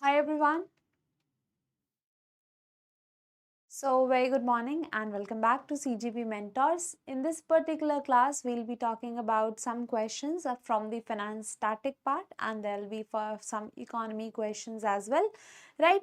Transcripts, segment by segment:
Hi everyone. So very good morning and welcome back to CGB Mentors. In this particular class, we'll be talking about some questions from the finance static part, and there'll be for some economy questions as well, right?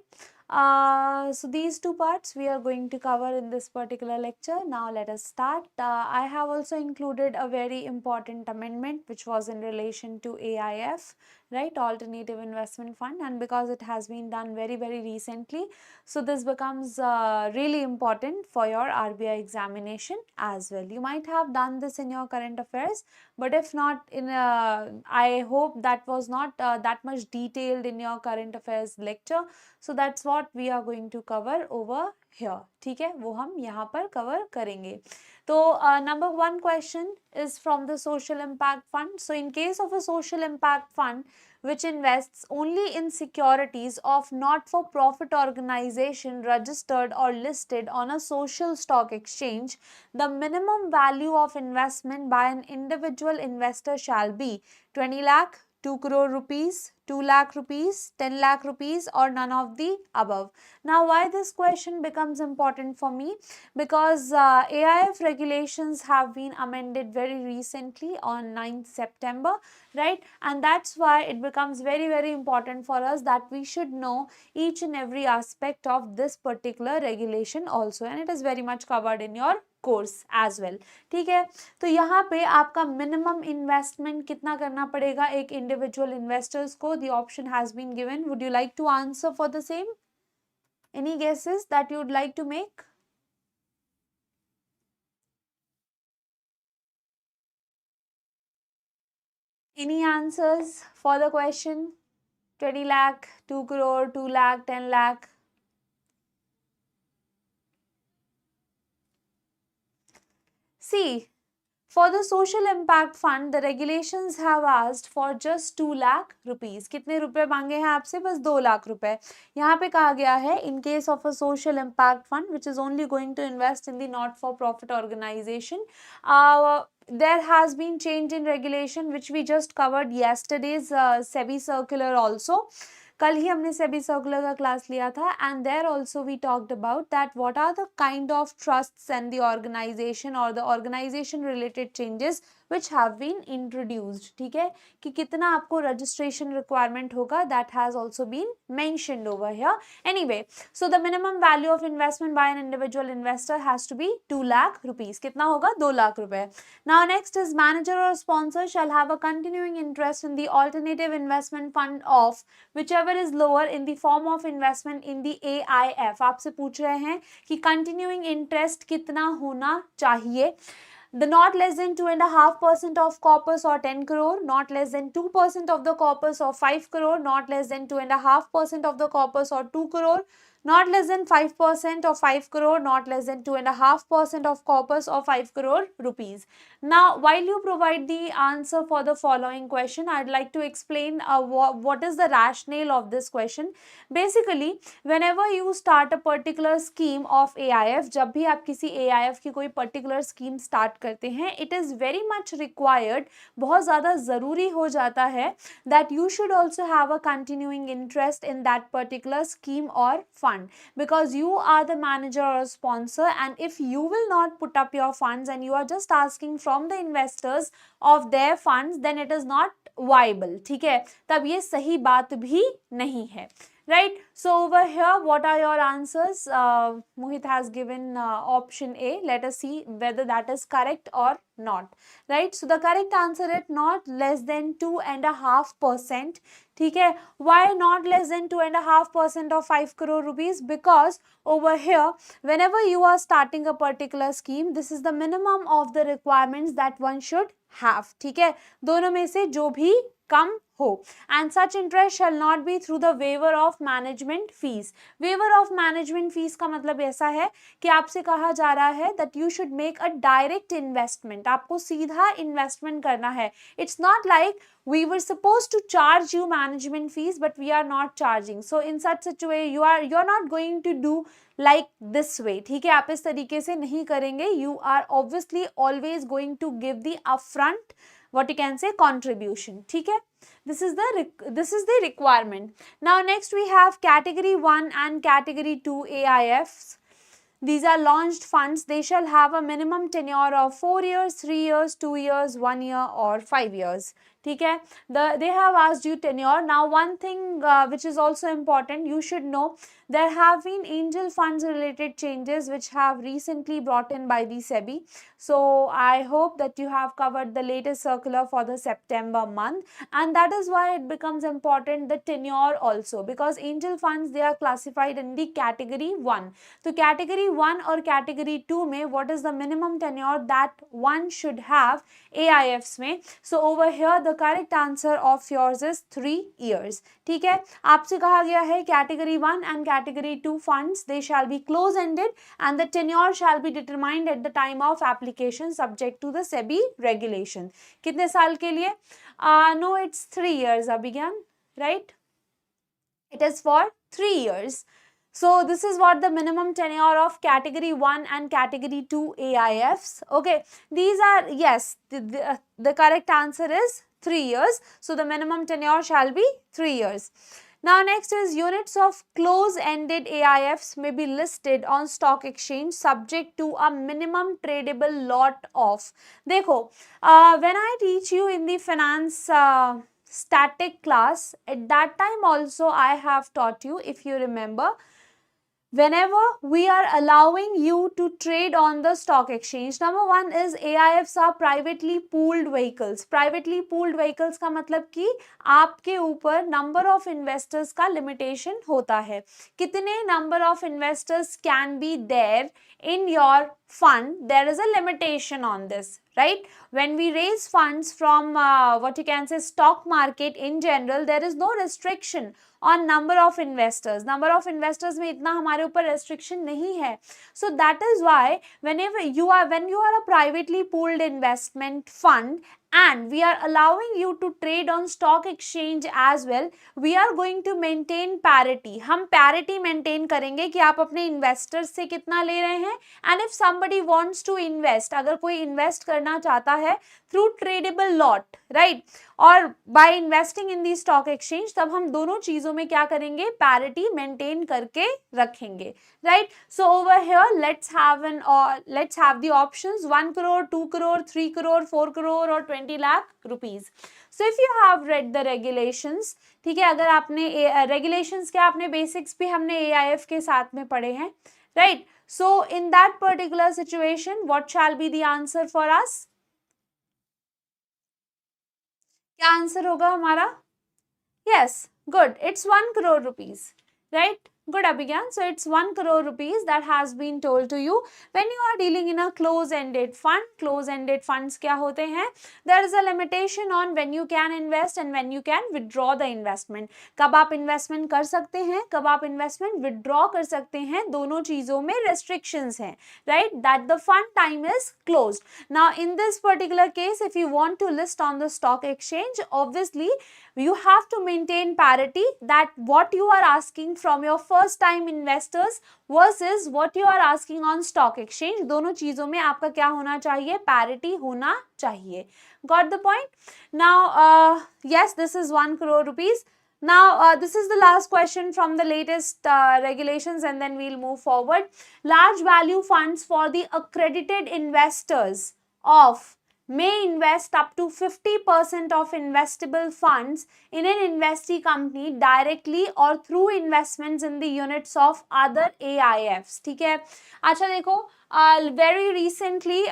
So these two parts we are going to cover in this particular lecture. Now let us start. I have also included a very important amendment which was in relation to AIF, right, Alternative Investment Fund, and because it has been done very recently, so this becomes really important for your RBI examination as well. You might have done this in your current affairs, but if not, I hope that was not that much detailed in your current affairs lecture. So that's what we are going to cover over here. ठीक है, वो हम यहाँ पर cover करेंगे. तो number one question is from the social impact fund. So in case of a social impact fund which invests only in securities of not-for-profit organization registered or listed on a social stock exchange, the minimum value of investment by an individual investor shall be 20 lakh, 2 crore rupees, 2 lakh rupees, 10 lakh rupees, or none of the above. Now, why this question becomes important for me? Because AIF regulations have been amended very recently on 9th September, right? And that's why it becomes very important for us that we should know each and every aspect of this particular regulation also, and it is very much covered in your course as well. ठीक है, तो यहाँ पे आपका minimum investment कितना करना पड़ेगा एक इंडिविजुअल इन्वेस्टर्स को? The option has been given. Would you like to answer for the same? Any guesses that you would like to make? Any answers for the question? 20 lakh, 2 crore, 2 lakh, 10 lakh? See, for the social impact fund, the regulations have asked for just 2 lakh rupees. कितने रुपए मांगे हैं आपसे? बस 2 लाख रुपए. यहाँ पे कहा गया है in case of a social impact fund which is only going to invest in the not-for-profit organization, there has been change in regulation which we just covered yesterday's SEBI circular also. कल ही हमने SEBI circular का class लिया था, and there also we talked about that what are the kind of trusts and the organisation और the organisation related changes which have been introduced. ठीक है, कि कितना आपको registration requirement होगा, that has also been mentioned over here. Anyway, so the minimum value of investment by an individual investor has to be 2 lakh rupees. कितना होगा? 2 लाख रुपए. Now next is manager or sponsor shall have a continuing interest in the alternative investment fund of whichever is lower in the form of investment in the AIF. आपसे पूछ रहे हैं कि continuing interest कितना होना चाहिए? The not less than 2.5% of corpus or 10 crore, not less than 2% of the corpus or 5 crore, not less than 2.5% of the corpus or 2 crore, not less than 5% of 5 crore, not less than 2.5% of corpus or 5 crore rupees. Now, while you provide the answer for the following question, I'd like to explain what is the rationale of this question. Basically, whenever you start a particular scheme of AIF, जब भी आप किसी AIF की कोई particular scheme start करते हैं, it is very much required, बहुत ज़्यादा ज़रूरी हो जाता है that you should also have a continuing interest in that particular scheme or fund. Because you are the manager or sponsor, and if you will not put up your funds and you are just asking from the investors of their funds, then it is not viable. ठीक है, तब ये सही बात भी नहीं है. Right, so over here what are your answers? Mohit has given option A. Let us see whether that is correct or not. Right, so the correct answer is not less than 2.5%. ठीक है, why not less than 2.5% of 5 crore rupees? Because over here whenever you are starting a particular scheme, this is the minimum of the requirements that one should have. ठीक है, दोनों में से जो भी कम हो, and such interest shall not be through the waiver of management fees. Waiver of management fees का मतलब ऐसा है कि आपसे कहा जा रहा है that you should make a direct investment. आपको सीधा investment करना है. It's not like we were supposed to charge you management fees but we are not charging. So in such situation you're not going to do like this way. ठीक है, आप इस तरीके से नहीं करेंगे. You are obviously always going to give the upfront what you can say contribution. ठीक है, this is the requirement. Now next we have category 1 and category 2 AIFs. These are launched funds. They shall have a minimum tenure of 4 years, 3 years, 2 years, 1 year or 5 years. ठीक है, they have asked you tenure. Now one thing which is also important, you should know there have been angel funds related changes which have recently brought in by the SEBI. So I hope that you have covered the latest circular for the September month, and that is why it becomes important the tenure also, because angel funds, they are classified in the category 1. So category 1 or category 2 में what is the minimum tenure that one should have AIFs में? So over here the correct answer of yours is 3 years. ठीक है, आपसे कहा गया है category 1 and category 2 funds, they shall be close ended and the tenure shall be determined at the time of application subject to the SEBI regulation. कितने साल के लिए? No, it's 3 years, Abhigyan, right? It is for 3 years. So this is what the minimum tenure of category 1 and category 2 AIFs. Okay, these are, yes, the correct answer is 3 years. So the minimum tenure shall be 3 years. Now next is units of close-ended AIFs may be listed on stock exchange subject to a minimum tradable lot of. देखो, when I teach you in the finance static class, at that time also I have taught you, if you remember, whenever we are allowing you to trade on the stock exchange, number one is AIFs are privately pooled vehicles. Privately pooled vehicles का मतलब कि आपके ऊपर number of investors का limitation होता है. कितने number of investors can be there in your fund? There is a limitation on this, right? When we raise funds from what you can say stock market in general, there is no restriction on number of investors. Number of investors में इतना हमारे ऊपर restriction नहीं है. So that is why when you are a privately pooled investment fund and we are allowing you to trade on stock exchange as well, we are going to maintain parity. हम parity maintain करेंगे कि आप अपने investors से कितना ले रहे हैं, and if somebody wants to invest, अगर कोई invest करना चाहता है through tradable lot, right, और by investing in the stock exchange, तब हम दोनों चीजों में क्या करेंगे? parity maintain करके रखेंगे, right? So over here let's have the options 1 crore, 2 crore, 3 crore, 4 crore or 20 lakh rupees. So if you have read the regulations, ठीक है, अगर आपने regulations क्या आपने basics भी हमने AIF के साथ में पढ़े हैं, right? So in that particular situation, what shall be the answer for us? क्या आंसर होगा हमारा? Yes, good. It's 1 crore rupees, right? Good, Abhigyan. So it's 1 crore rupees that has been told to you. When you are dealing in a close-ended fund, close-ended funds क्या होते हैं? There is a limitation on when you can invest and when you can withdraw the investment. कब आप investment कर सकते हैं, कब आप investment withdraw कर सकते हैं, दोनों चीजों में restrictions हैं, right? That the fund time is closed. Now in this particular case, if you want to list on the stock exchange, obviously you have to maintain parity, that what you are asking from your first time investors versus what you are asking on stock exchange, दोनों चीजों में आपका क्या होना चाहिए? parity होना चाहिए. Got the point? Now yes, this is 1 crore rupees. Now this is the last question from the latest regulations and then we'll move forward. Large value funds for the accredited investors of may invest up to 50% of investable funds in an investee company directly or through investments in the units of other AIFs. ठीक है, अच्छा देखो, very recently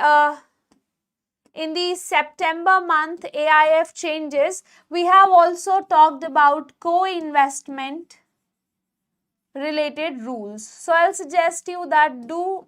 in the September month AIF changes, we have also talked about co-investment related rules. So I'll suggest you that do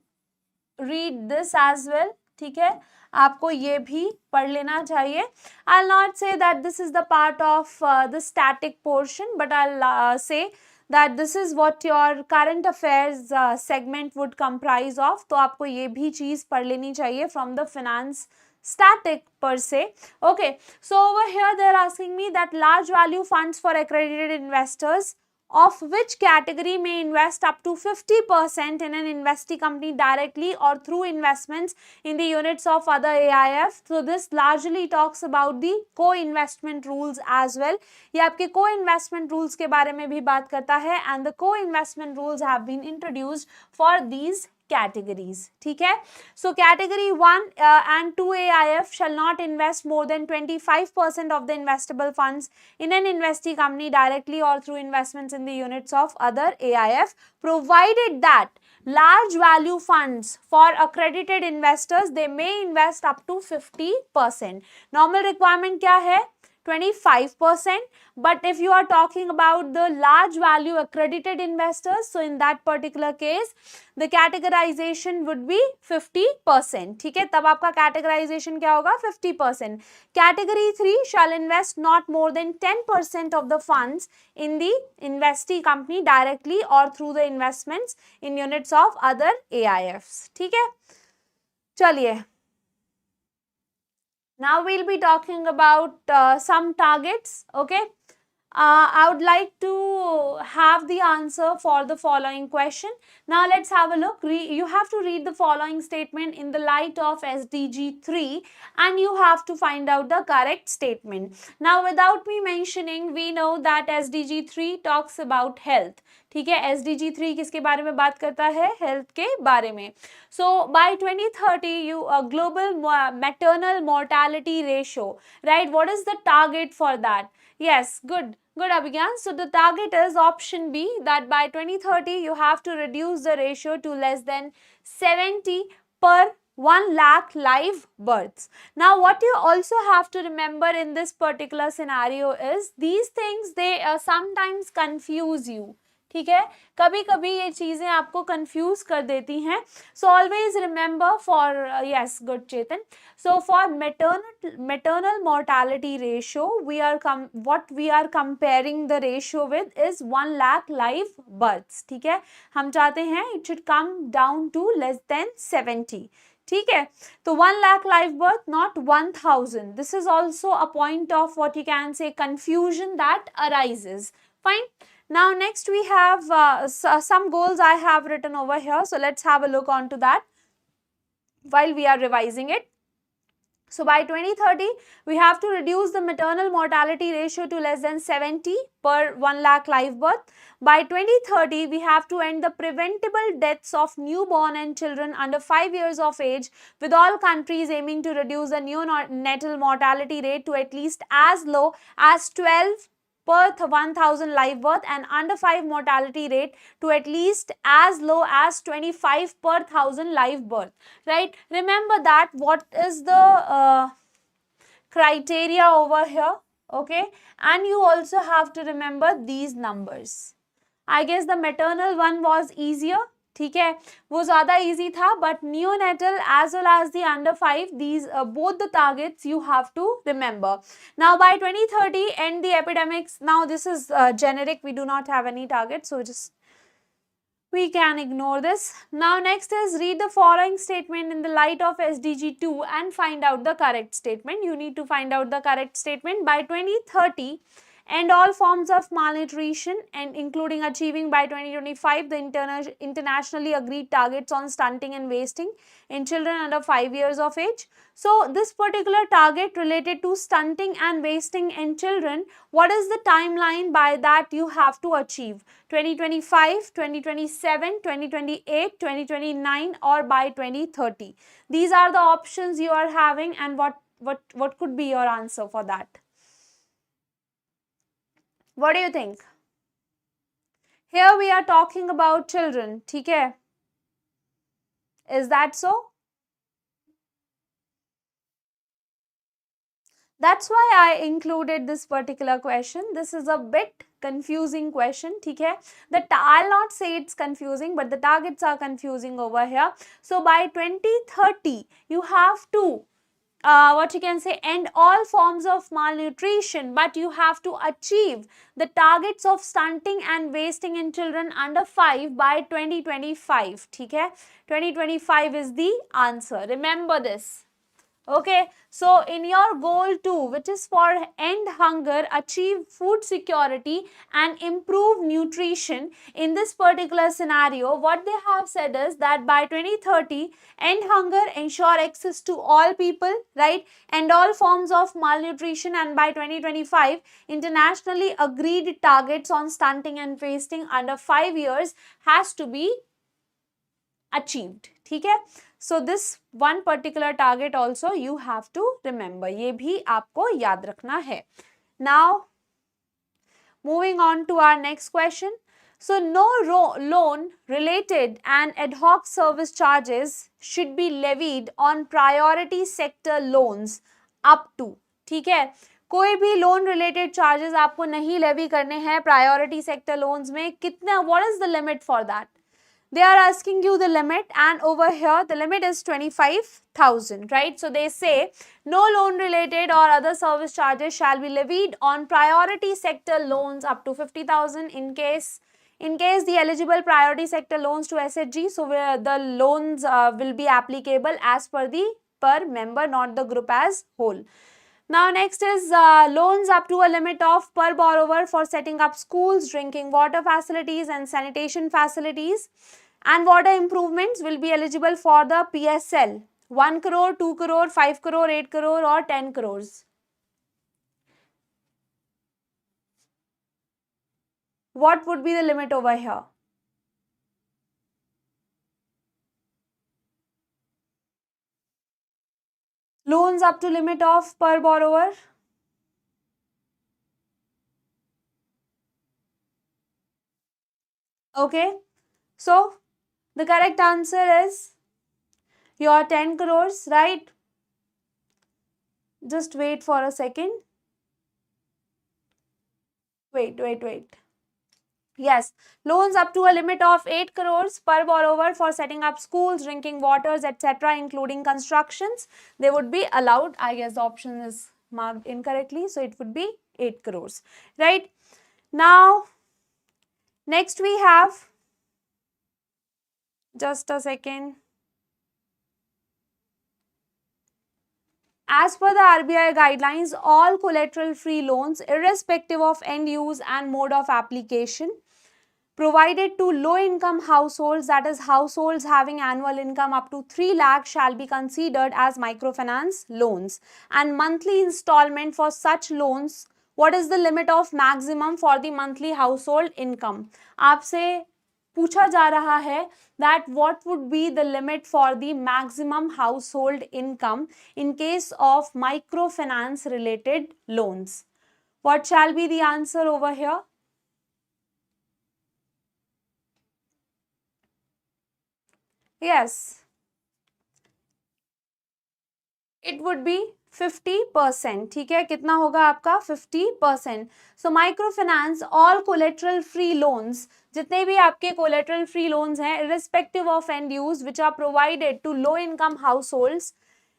read this as well. ठीक है, आपको ये भी पढ़ लेना चाहिए. I'll not say that this is the part of the static portion, but I'll say that this is what your current affairs segment would comprise of. तो आपको ये भी चीज पढ़ लेनी चाहिए from the finance static per se. Okay, so over here they are asking me that large value funds for accredited investors of which category may invest up to 50% in an investee company directly or through investments in the units of other AIF. So this largely talks about the co-investment rules as well. ये आपके co-investment rules के बारे में भी बात करता है, and the co-investment rules have been introduced for these categories. ठीक है, so category 1 and 2 AIF shall not invest more than 25% of the investable funds in an investee company directly or through investments in the units of other AIF, provided that large value funds for accredited investors, they may invest up to 50%. Normal requirement क्या है? 25%, but if you are talking about the large value accredited investors, so in that particular case the categorization would be 50%. ठीक है, तब आपका categorization क्या होगा? 50%. Category 3 shall invest not more than 10% of the funds in the investee company directly or through the investments in units of other AIFs. ठीक है, चलिए, now we'll be talking about some targets. Okay, I would like to have the answer for the following question. Now let's have a look. You have to read the following statement in the light of SDG 3 and you have to find out the correct statement. Now without me mentioning, we know that SDG 3 talks about health. ठीक है, SDG 3 किसके बारे में बात करता है? Health के बारे में. So by 2030 you global maternal mortality ratio, right? What is the target for that? Yes, good Abhigyan. So the target is option B, that by 2030 you have to reduce the ratio to less than 70 per 1 lakh live births. Now what you also have to remember in this particular scenario is these things, they sometimes confuse you. ठीक है, कभी कभी ये चीजें आपको confuse कर देती हैं. So always remember for, yes, good Chetan. So for maternal mortality ratio, what we are comparing the ratio with is 1 lakh live births. ठीक है, हम चाहते हैं it should come down to less than 70. ठीक है, तो 1 lakh live birth, not 1000. This is also a point of what you can say confusion that arises. Fine. Now next we have some goals I have written over here. So let's have a look onto that while we are revising it. So by 2030, we have to reduce the maternal mortality ratio to less than 70 per 1 lakh live birth. By 2030, we have to end the preventable deaths of newborn and children under 5 years of age, with all countries aiming to reduce the neonatal mortality rate to at least as low as 12 per 1000 live birth and under 5 mortality rate to at least as low as 25 per 1000 live birth. Right? Remember that what is the criteria over here. Okay, and you also have to remember these numbers. I guess the maternal one was easier. ठीक है, वो ज़्यादा easy था, but neonatal as well as the under 5, these both the targets you have to remember. Now by 2030 end the epidemics. Now this is generic, we do not have any target, so just we can ignore this. Now next is read the following statement in the light of SDG 2 and find out the correct statement. You need to find out the correct statement. By 2030 end all forms of malnutrition and including achieving by 2025 the internationally agreed targets on stunting and wasting in children under 5 years of age. So this particular target related to stunting and wasting in children, what is the timeline by that you have to achieve? 2025, 2027, 2028, 2029 or by 2030? These are the options you are having, and what could be your answer for that? What do you think? Here we are talking about children, ठीक है? Is that so? That's why I included this particular question. This is a bit confusing question, ठीक है? I'll not say it's confusing, but the targets are confusing over here. So by 2030, you have to what you can say, end all forms of malnutrition, but you have to achieve the targets of stunting and wasting in children under 5 by 2025. ठीक है, 2025 is the answer. Remember this. Okay, so in your goal 2, which is for end hunger, achieve food security and improve nutrition, in this particular scenario, what they have said is that by 2030, end hunger, ensure access to all people, right, and all forms of malnutrition, and by 2025, internationally agreed targets on stunting and wasting under 5 years has to be achieved. ठीक है, so this one particular target also you have to remember, ये भी आपको याद रखना है. Now moving on to our next question. So no loan related and ad hoc service charges should be levied on priority sector loans up to. ठीक है, कोई भी लोन रिलेटेड चार्जेस आपको नहीं लेवी करने हैं प्रायोरिटी सेक्टर लोन्स में. कितना, what is the limit for that? They are asking you the limit, and over here the limit is 25,000, right? So they say no loan related or other service charges shall be levied on priority sector loans up to 50,000 in case the eligible priority sector loans to SHG, so where the loans will be applicable as per the per member, not the group as whole. Now next is loans up to a limit of per borrower for setting up schools, drinking water facilities and sanitation facilities, and water improvements will be eligible for the PSL 1 crore, 2 crore, 5 crore, 8 crore or 10 crores. What would be the limit over here? Loans up to limit of per borrower. Okay, so the correct answer is your 10 crores, right? Just wait for a second. Wait. Yes, loans up to a limit of 8 crores per borrower for setting up schools, drinking waters, etc., including constructions, they would be allowed. I guess the option is marked incorrectly, so it would be 8 crores, right? Now, next we have, just a second. As per the RBI guidelines, all collateral-free loans, irrespective of end use and mode of application, provided to low-income households, that is households having annual income up to 3 lakh, shall be considered as microfinance loans. And monthly installment for such loans, what is the limit of maximum for the monthly household income? आपसे पूछा जा रहा है that what would be the limit for the maximum household income in case of microfinance related loans. What shall be the answer over here? Yes, it would be 50%. ठीक है, कितना होगा आपका? 50%. So microfinance, all collateral free loans, जितने भी आपके collateral free loans हैं, irrespective of end use, which are provided to low income households,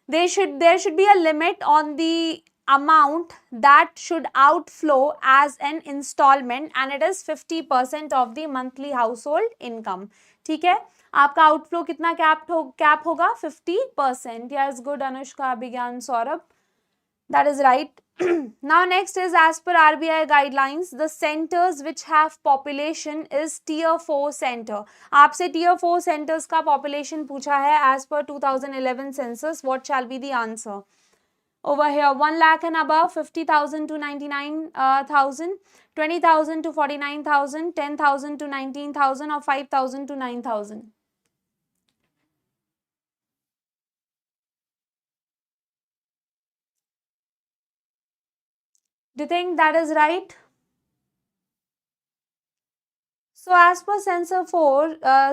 there should be a limit on the amount that should outflow as an installment, and it is 50% of the monthly household income. ठीक है, आपका outflow कितना cap होगा? 50%. Yes, good Anushka, Abhijnana, Saurabh, that is right. Now next is, as per RBI guidelines, the centers which have population is tier 4 center. आपसे tier 4 centers का population पूछा है as per 2011 census. What shall be the answer? Over here, 1 lakh and above, 50,000 to 99,000, 20,000 to 49,000, 10,000 to 19,000 or 5,000 to 9,000. Do you think that is right? So as per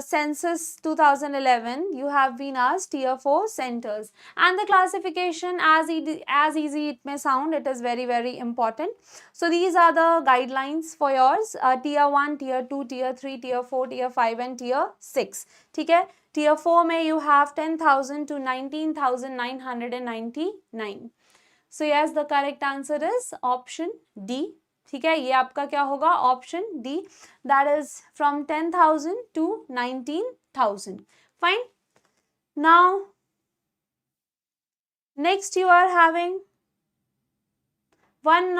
census 2011, you have been asked tier 4 centers, and the classification, as easy it may sound, it is very, very important. So these are the guidelines for yours, tier 1, tier 2, tier 3, tier 4, tier 5 and tier 6. ठीक है, tier 4 में you have 10,000 to 19,999. So yes, the correct answer is option D. ठीक है, ये आपका क्या होगा? Option D, that is from 10,000 to 19,000. Fine. Now Next you are having one,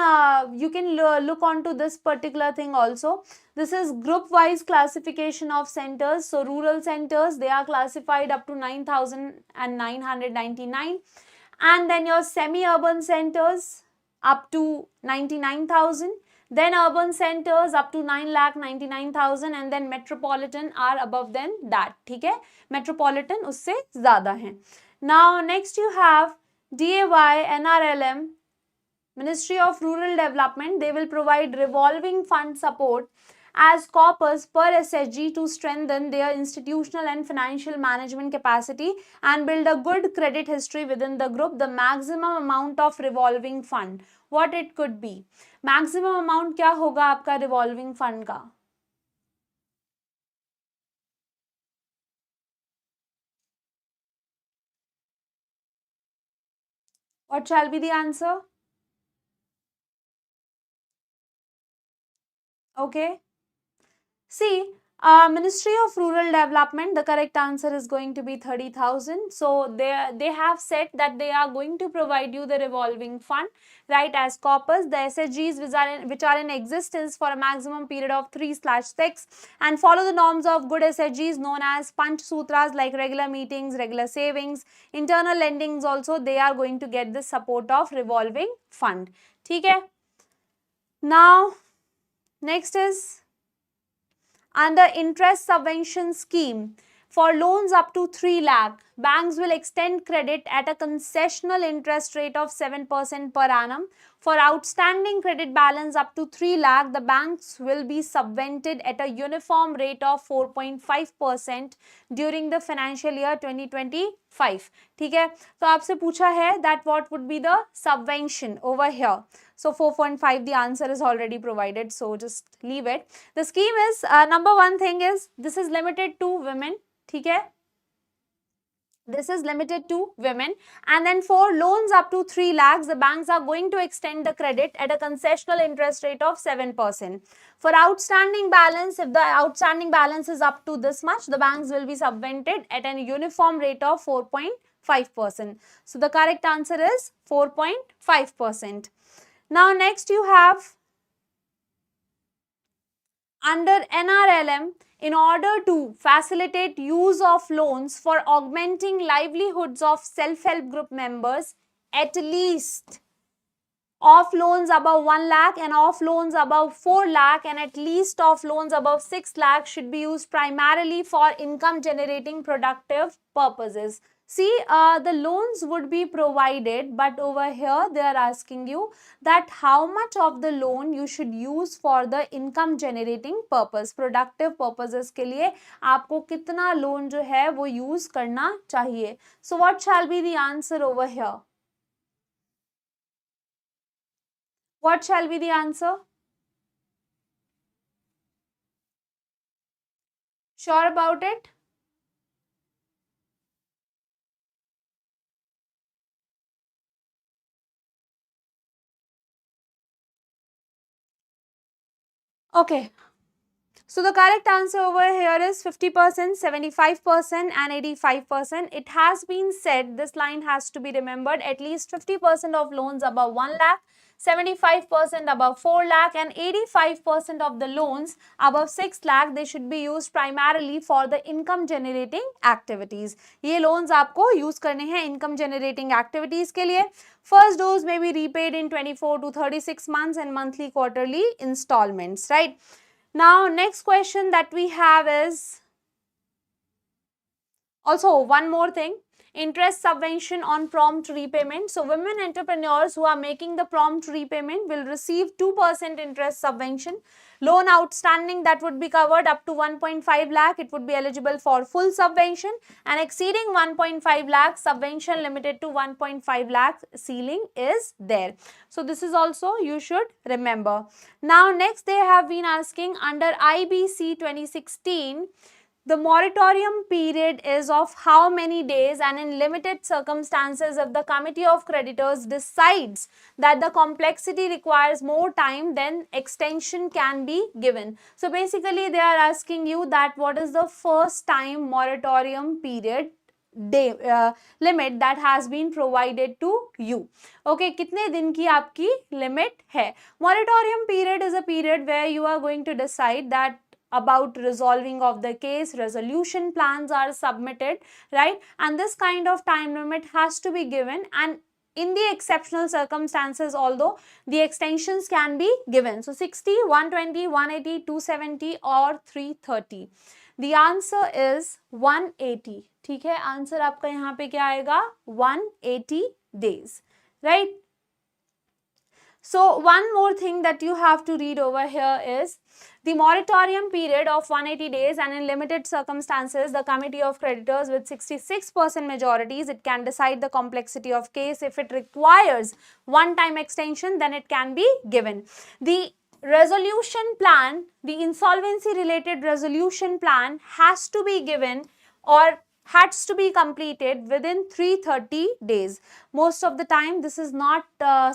you can look onto this particular thing also. This is group wise classification of centers. So rural centers, they are classified up to 9,999, and then your semi-urban centers up to 99,000, then urban centers up to 9,99,000, and then metropolitan are above than that. ठीक है, metropolitan उससे ज़्यादा हैं. Now next you have DAY, NRLM, Ministry of Rural Development. They will provide revolving fund support as corpus per SHG to strengthen their institutional and financial management capacity and build a good credit history within the group. The maximum amount of revolving fund, what it could be? Maximum amount क्या होगा आपका revolving fund का? What shall be the answer? Okay. See, Ministry of Rural Development, the correct answer is going to be 30,000. So they have said that they are going to provide you the revolving fund, right, as corpus, the SHGs which are in existence for a maximum period of 3/6 and follow the norms of good SHGs known as Panch Sutras, like regular meetings, regular savings, internal lendings also, they are going to get the support of revolving fund. ठीक है? Now, next is under interest subvention scheme for loans up to 3 lakh, banks will extend credit at a concessional interest rate of 7% per annum. For outstanding credit balance up to 3 lakh, the banks will be subvented at a uniform rate of 4.5% during the financial year 2025. ठीक है, तो आपसे पूछा है that what would be the subvention over here. So 4.5, the answer is already provided, so just leave it. The scheme is, number one thing is, this is limited to women, ठीक है? This is limited to women. And then for loans up to 3 lakhs, the banks are going to extend the credit at a concessional interest rate of 7%. For outstanding balance, if the outstanding balance is up to this much, the banks will be subvented at a uniform rate of 4.5%. So the correct answer is 4.5%. Now next you have under NRLM, in order to facilitate use of loans for augmenting livelihoods of self-help group members, at least of loans above 1 lakh and of loans above 4 lakh and at least of loans above 6 lakh should be used primarily for income generating productive purposes. See, the loans would be provided, but over here they are asking you that how much of the loan you should use for the income generating purpose, productive purposes के लिए आपको कितना loan जो है वो use करना चाहिए. So what shall be the answer over here? What shall be the answer? Sure about it? Okay. So the correct answer over here is 50%, 75% and 85%. It has been said, this line has to be remembered, at least 50% of loans above 1 lakh, 75% above 4 lakh and 85% of the loans above 6 lakh, they should be used primarily for the income generating activities. ये loans आपको use करने हैं income generating activities के लिए. First dose may be repaid in 24 to 36 months and monthly quarterly installments, right? Now, next question that we have is also one more thing, interest subvention on prompt repayment. So, women entrepreneurs who are making the prompt repayment will receive 2% interest subvention. Loan outstanding that would be covered up to 1.5 lakh, it would be eligible for full subvention, and exceeding 1.5 lakh, subvention limited to 1.5 lakh ceiling is there. So this is also you should remember. Now next they have been asking under IBC 2016, the moratorium period is of how many days, and in limited circumstances if the committee of creditors decides that the complexity requires more time, then extension can be given. So basically they are asking you that what is the first time moratorium period day limit that has been provided to you. Okay, कितने दिन की आपकी limit है. Moratorium period is a period where you are going to decide that about resolving of the case, resolution plans are submitted, right? And this kind of time limit has to be given, and in the exceptional circumstances, although the extensions can be given. So 60, 120, 180, 270 or 330. The answer is 180. ठीक है, answer आपका यहाँ पे क्या आएगा? 180 days, right? So one more thing that you have to read over here is the moratorium period of 180 days, and in limited circumstances, the committee of creditors with 66% majorities, it can decide the complexity of case. If it requires one-time extension, then it can be given. The resolution plan, the insolvency related resolution plan has to be given or has to be completed within 330 days. Most of the time this is not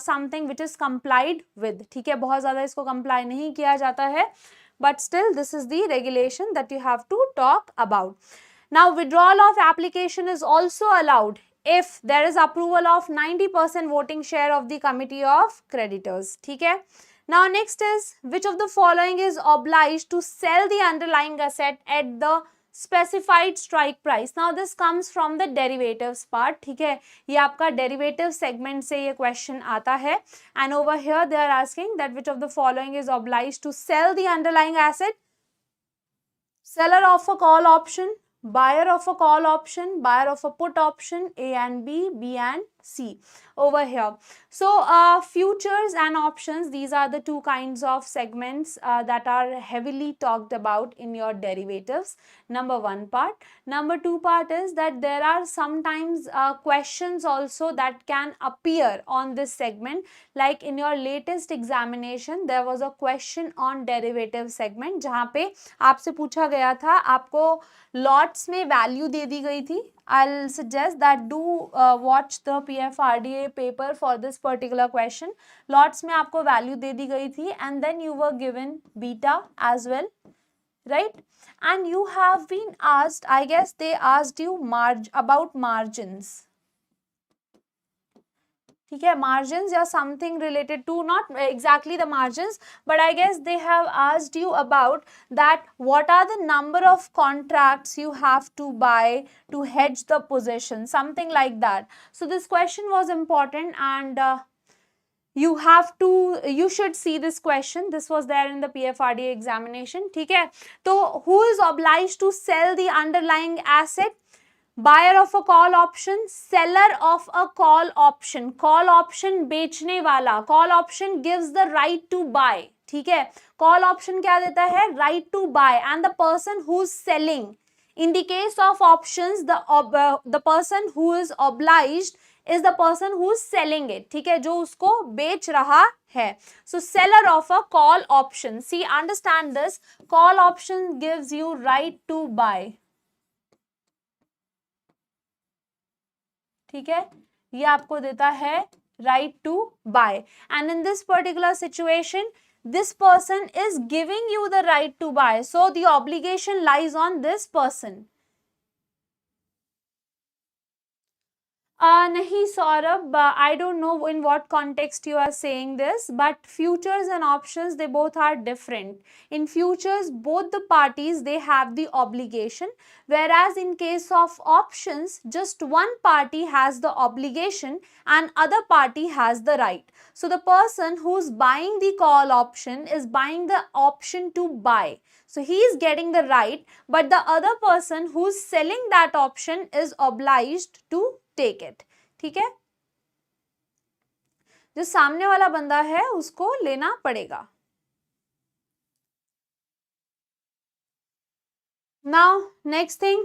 something which is complied with. ठीक है, बहुत ज़्यादा इसको comply नहीं किया जाता है, but still this is the regulation that you have to talk about. Now withdrawal of application is also allowed if there is approval of 90% voting share of the committee of creditors. ठीक है. Now next is, which of the following is obliged to sell the underlying asset at the specified strike price? Now this comes from the derivatives part. ठीक है, ये आपका derivative segment से ये question आता है, and over here they are asking that which of the following is obliged to sell the underlying asset? Seller of a call option, buyer of a call option, buyer of a put option, A and B, B and C over here. So futures and options, these are the two kinds of segments that are heavily talked about in your derivatives. Number one part. Number two part is that there are sometimes questions also that can appear on this segment. Like in your latest examination, there was a question on derivative segment जहाँ पे आपसे पूछा गया था, आपको lots में value दे दी गई थी. I'll suggest that do watch the PFRDA paper for this particular question. Lots में आपको value दे दी गई थी, and then you were given beta as well, right? And you have been asked, I guess they asked you about margins. ठीक है, margins या something related to, not exactly the margins, but I guess they have asked you about that what are the number of contracts you have to buy to hedge the position, something like that. So this question was important, and you should see this question. This was there in the PFRDA examination. ठीक है, तो who is obliged to sell the underlying asset? Buyer of a call option, seller of a call option. Call option बेचने वाला. Call option gives the right to buy. ठीक है, call option क्या देता है? Right to buy. And the person who's selling. In the case of options, the person who is obliged is the person who's selling it. ठीक है, जो उसको बेच रहा है. So seller of a call option. See, understand this. Call option gives you right to buy. ठीक है, ये आपको देता है right to buy, and in this particular situation this person is giving you the right to buy, so the obligation lies on this person. Nahi Saurabh, I don't know in what context you are saying this, but futures and options, they both are different. In futures, both the parties, they have the obligation, whereas in case of options, just one party has the obligation and other party has the right. So the person who's buying the call option is buying the option to buy. So he is getting the right, but the other person who's selling that option is obliged to take it. ठीक है, जो सामने वाला बंदा है उसको लेना पड़ेगा. Now next thing,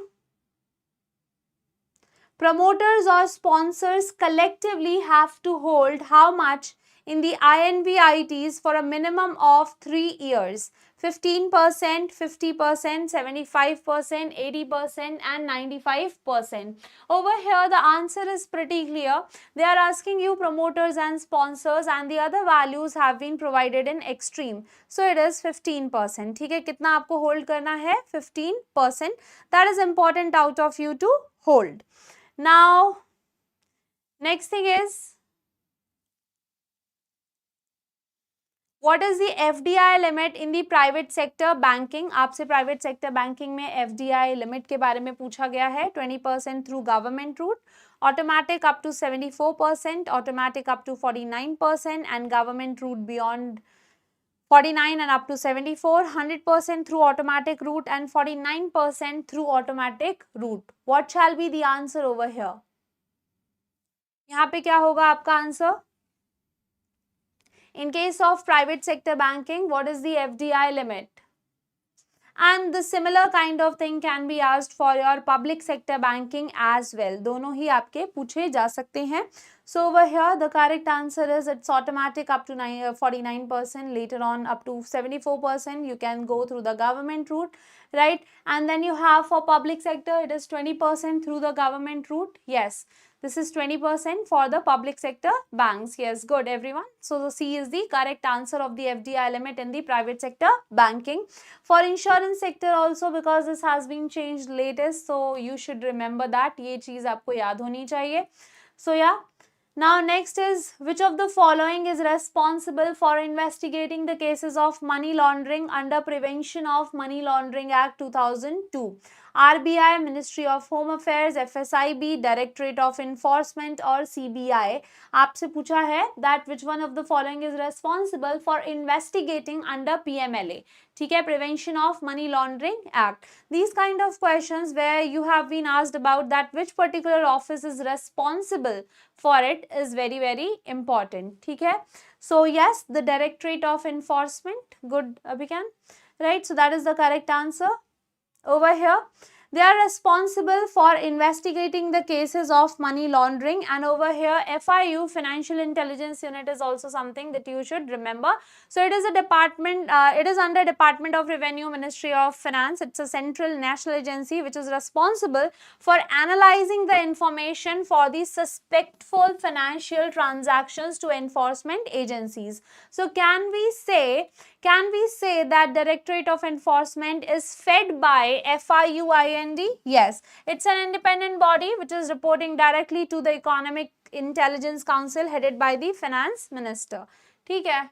promoters or sponsors collectively have to hold how much in the INVITs for a minimum of 3 years? 15%, 50%, 75%, 80% and 95%. Over here the answer is pretty clear. They are asking you promoters and sponsors, and the other values have been provided in extreme. So it is 15%. ठीक है, कितना आपको hold करना है? 15%. That is important out of you to hold. Now next thing is, what is the FDI limit in the private sector banking? आपसे private sector banking में FDI limit के बारे में पूछा गया है. 20% through government route, automatic up to 74%, automatic up to 49%, and government route beyond 49 and up to 74, 100% through automatic route and 49% through automatic route. What shall be the answer over here? यहाँ पे क्या होगा आपका answer? In case of private sector banking, what is the FDI limit? And the similar kind of thing can be asked for your public sector banking as well. दोनों ही आपके पूछे जा सकते हैं. So over here, the correct answer is it's automatic up to 49%, later on up to 74%. You can go through the government route, right? And then you have for public sector, it is 20% through the government route. Yes. This is 20% for the public sector banks. Yes, good everyone. So the C is the correct answer of the FDI limit in the private sector banking. For insurance sector also, because this has been changed latest, so you should remember that. ये चीज आपको याद होनी चाहिए. So yeah. Now next is, which of the following is responsible for investigating the cases of money laundering under Prevention of Money Laundering Act 2002? RBI, Ministry of Home Affairs, FSIB, Directorate of Enforcement और CBI. आपसे पूछा है that which one of the following is responsible for investigating under PMLA. ठीक है, Prevention of Money Laundering Act. These kind of questions where you have been asked about that which particular office is responsible for it is very very important. ठीक है. So yes, the Directorate of Enforcement. Good, Abhikan. Right. So that is the correct answer. Over here, they are responsible for investigating the cases of money laundering, and over here FIU, Financial Intelligence Unit, is also something that you should remember. So it is a department, it is under Department of Revenue, Ministry of Finance. It's a central national agency which is responsible for analyzing the information for the suspectful financial transactions to enforcement agencies. So can we say that Directorate of Enforcement is fed by FIUIND? Yes, it's an independent body which is reporting directly to the Economic Intelligence Council headed by the Finance Minister. ठीक है.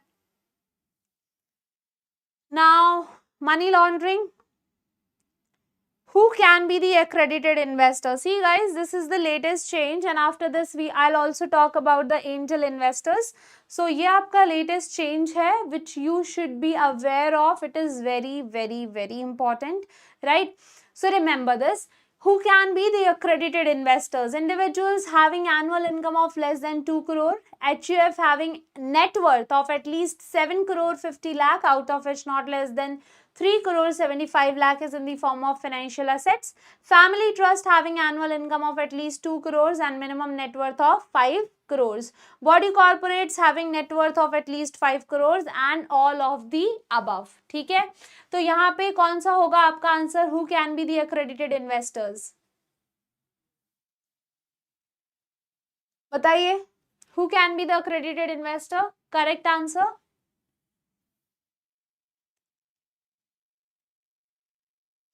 Now, money laundering. Who can be the accredited investor? See guys, this is the latest change, and after this I'll also talk about the angel investors. So ये आपका latest change है which you should be aware of. It is very very very important, right? So remember this. Who can be the accredited investors? Individuals having annual income of less than 2 crore, HUF having net worth of at least 7 crore 50 lakh, out of which not less than 3 crore 75 lakh is in the form of financial assets. Family trust having annual income of at least 2 crores and minimum net worth of 5 crores. Body corporates having net worth of at least 5 crores and all of the above. ठीक है, तो यहाँ पे कौन सा होगा आपका answer? Who can be the accredited investors? बताइए, who can be the accredited investor? Correct answer.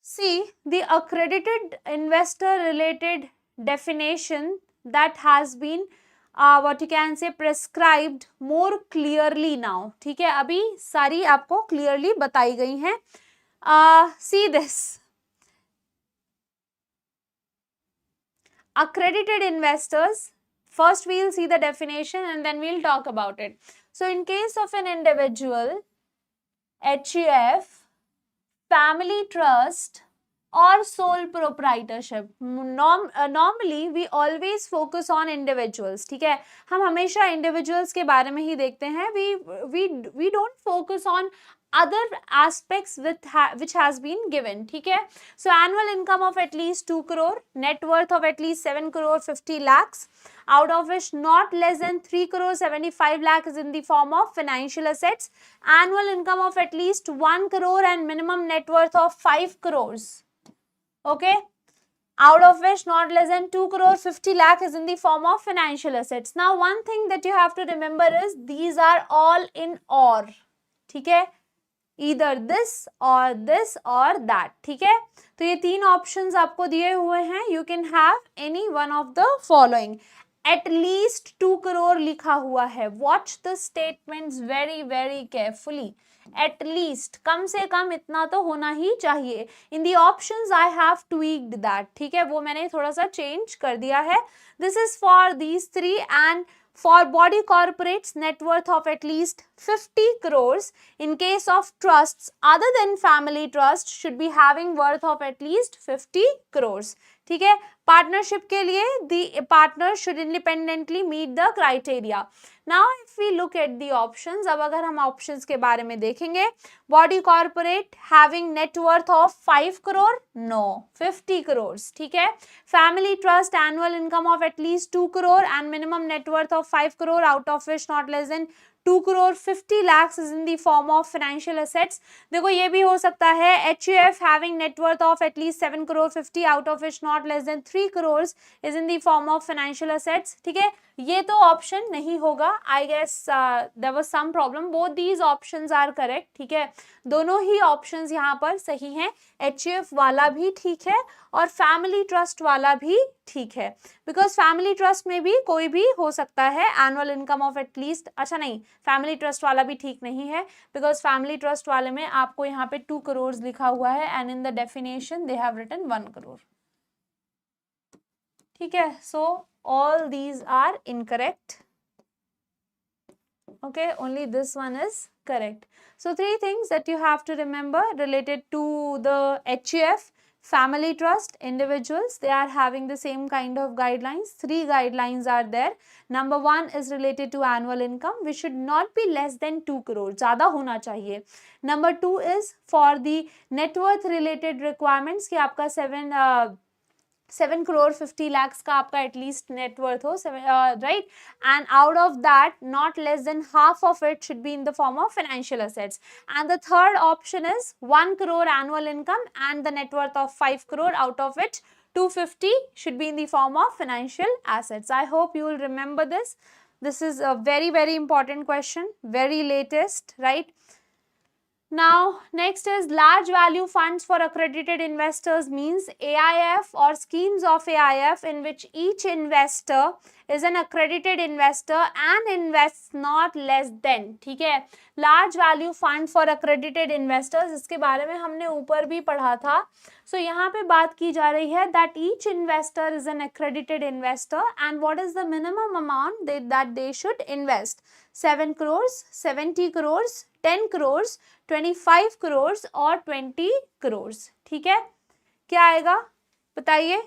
See, the accredited investor related definition that has been what you can say prescribed more clearly now. ठीक है, अभी सारी आपको clearly बताई गई हैं. See this. Accredited investors. First we'll see the definition and then we'll talk about it. So in case of an individual, HUF, family trust or sole proprietorship, normally we always focus on individuals. ठीक है, हम हमेशा individuals के बारे में ही देखते हैं. We don't focus on other aspects which has been given. ठीक है, so annual income of at least 2 crore, net worth of at least 7 crore 50 lakhs, out of which not less than 3 crore 75 lakh is in the form of financial assets, annual income of at least 1 crore and minimum net worth of 5 crores. Okay, out of which not less than 2 crore 50 lakh is in the form of financial assets. Now one thing that you have to remember is these are all in OR. ठीक है, either this और that, ठीक है। तो ये 3 options आपको दिए हुए हैं, you can have any one of the following. At least 2 crore लिखा हुआ है, watch the statements very very carefully. At least, कम से कम इतना तो होना ही चाहिए। In the options I have tweaked that, ठीक है, वो मैंने थोड़ा सा चेंज कर दिया है। This is for these 3 and for body corporates net worth of at least 50 crores. In case of trusts other than family trust should be having worth of at least 50 crores. ठीक है, partnership के लिए the partner should independently meet the criteria. Now if we look at the options, अब अगर हम options के बारे में देखेंगे, body corporate having net worth of 5 crore, no, 50 crores, ठीक है। family trust annual income of at least 2 crore and minimum net worth of 5 crore out of which not less than 2 crore 50 lakhs is in the form of financial assets. देखो ये भी हो सकता है, HUF having net worth of at least 7 crore 50 out of which not less than 3 crores is in the form of financial assets, ठीक है। ये तो ऑप्शन नहीं होगा, I guess there was some problem, both these options are correct, ठीक है, दोनों ही options यहाँ पर सही हैं। HUF वाला भी ठीक है और फैमिली ट्रस्ट वाला भी ठीक है, बिकॉज फैमिली ट्रस्ट में भी कोई भी हो सकता है, एनुअल इनकम ऑफ एटलीस्ट, अच्छा नहीं, फैमिली ट्रस्ट वाला भी ठीक नहीं है, बिकॉज फैमिली ट्रस्ट वाले में आपको यहाँ पे 2 करोड़ लिखा हुआ है and in the definition they have written 1 crore, ठीक है। सो all these are incorrect, okay, only this one is correct. So 3 things that you have to remember related to the HUF, family trust, individuals, they are having the same kind of guidelines. 3 guidelines are there. Number 1 is related to annual income, which should not be less than 2 crore, ज़्यादा होना चाहिए. Number 2 is for the net worth related requirements कि आपका 7 crore 50 lakhs का आपका at least net worth हो, right, and out of that not less than half of it should be in the form of financial assets. And the third option is 1 crore annual income and the net worth of 5 crore out of which 250 should be in the form of financial assets. I hope you will remember this. This is a very very important question, very latest, right? Now next is large value funds for accredited investors, means AIF or schemes of AIF in which each investor is an accredited investor and invests not less than, ठीक है, large value fund for accredited investors, इसके बारे में हमने ऊपर भी पढ़ा था. So यहाँ पे बात की जा रही है that each investor is an accredited investor and what is the minimum amount that they should invest. 7 crores, 70 crores, 10 crores, 25 crores और 20 crores, ठीक है, क्या आएगा बताइए.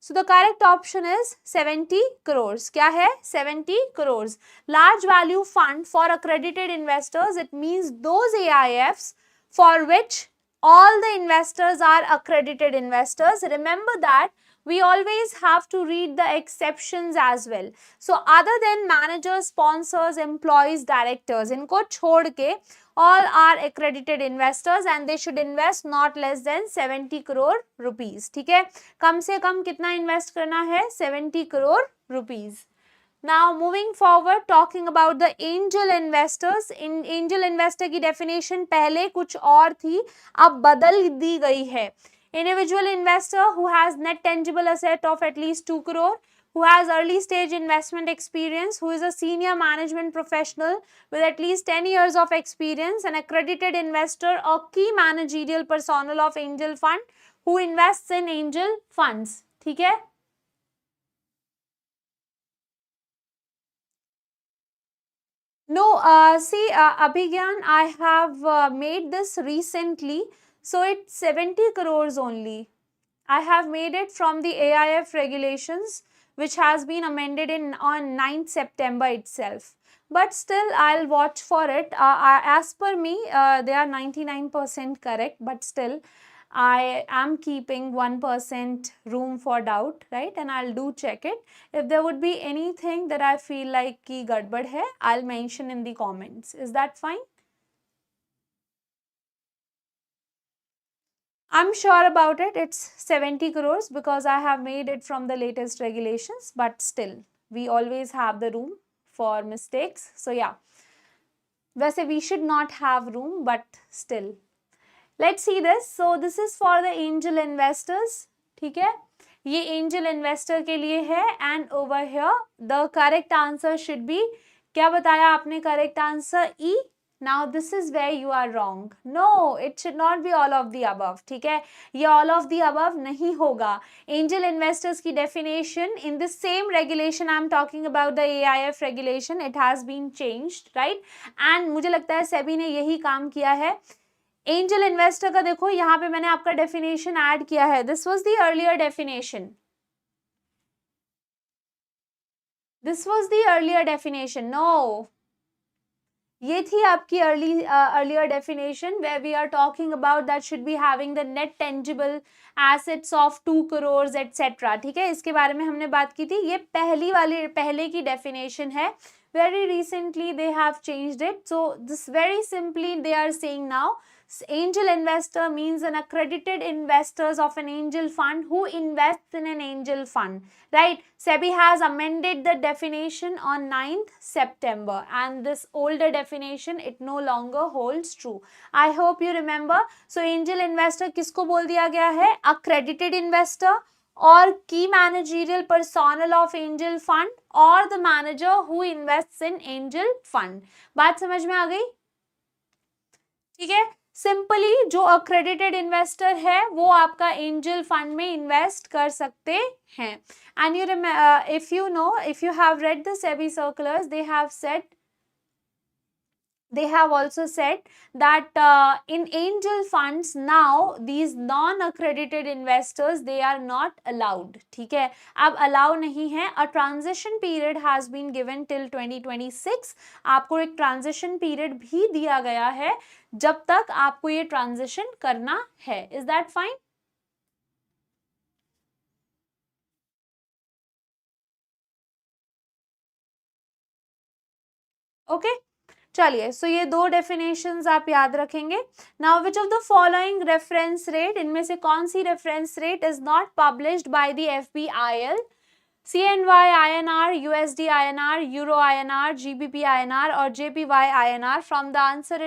So the correct option is 70 crores. क्या है 70 crores. Large value fund for accredited investors, it means those AIFs for which all the investors are accredited investors. Remember that we always have to read the exceptions as well. So other than managers, sponsors, employees, directors, इनको छोड़ के all are accredited investors and they should invest not less than 70 crore rupees. ठीक है, कम से कम कितना invest करना है 70 crore rupees. Now moving forward, talking about the angel investors. In angel investor की definition पहले कुछ और थी, अब बदल दी गई है. Individual investor who has net tangible asset of at least 2 crore, who has early stage investment experience, who is a senior management professional with at least 10 years of experience, an accredited investor or key managerial personnel of angel fund who invests in angel funds. ठीक है. No, see, Abhigyan, I have made this recently, so it's 70 crores only. I have made it from the AIF regulations, which has been amended on 9th September itself. But still, I'll watch for it. As per me, they are 99% correct, but still, I am keeping 1% room for doubt, right? And I'll do check it. If there would be anything that I feel like ki gadbad hai, I'll mention in the comments. Is that fine? I'm sure about it. It's 70 crores because I have made it from the latest regulations, but still, we always have the room for mistakes. So yeah. वैसे we should not have room, but still let's see this. So this is for the angel investors, ठीक है, ये angel investor के लिए है. And over here the correct answer should be, क्या बताया आपने correct answer? E. Now this is where you are wrong. No, it should not be all of the above, ठीक है, ये all of the above नहीं होगा. Angel investors की definition in the same regulation, I am talking about the AIF regulation, it has been changed, right? And मुझे लगता है सेबी ने यही काम किया है. एंजल इन्वेस्टर का देखो यहाँ पे मैंने आपका डेफिनेशन ऐड किया है. This was the earlier definition, this was the earlier definition. No, ये थी आपकी earlier definition where we are talking about that should be having the net tangible assets of 2 crore etcetera, ठीक है, इसके बारे में हमने बात की थी. ये पहले की डेफिनेशन है. Very recently they have changed it. So this very simply they are saying now, angel investor means an accredited investors of an angel fund who invests in an angel fund, right? SEBI has amended the definition on 9th September, and this older definition it no longer holds true. I hope you remember. So angel investor किसको बोल दिया गया है? Accredited investor or key managerial personnel of angel fund or the manager who invests in angel fund. बात समझ में आ गई? ठीक है, सिंपली जो accredited investor है वो आपका angel fund में invest कर सकते हैं. And you remember, if you have read the SEBI circulars, they have also said that in angel funds now these non-accredited investors they are not allowed, ठीक है, अब allow नहीं है. A transition period has been given till 2026. आपको एक transition period भी दिया गया है जब तक आपको ये transition करना है. Is that fine? Okay. चलिए, सो ये दो डेफिनेशंस आप याद रखेंगे. Now which of the following reference rate, इनमें से कौन सी reference rate is not published by the FBIL? CNY INR, USD INR, Euro INR, GBP INR or JPY INR? From the answer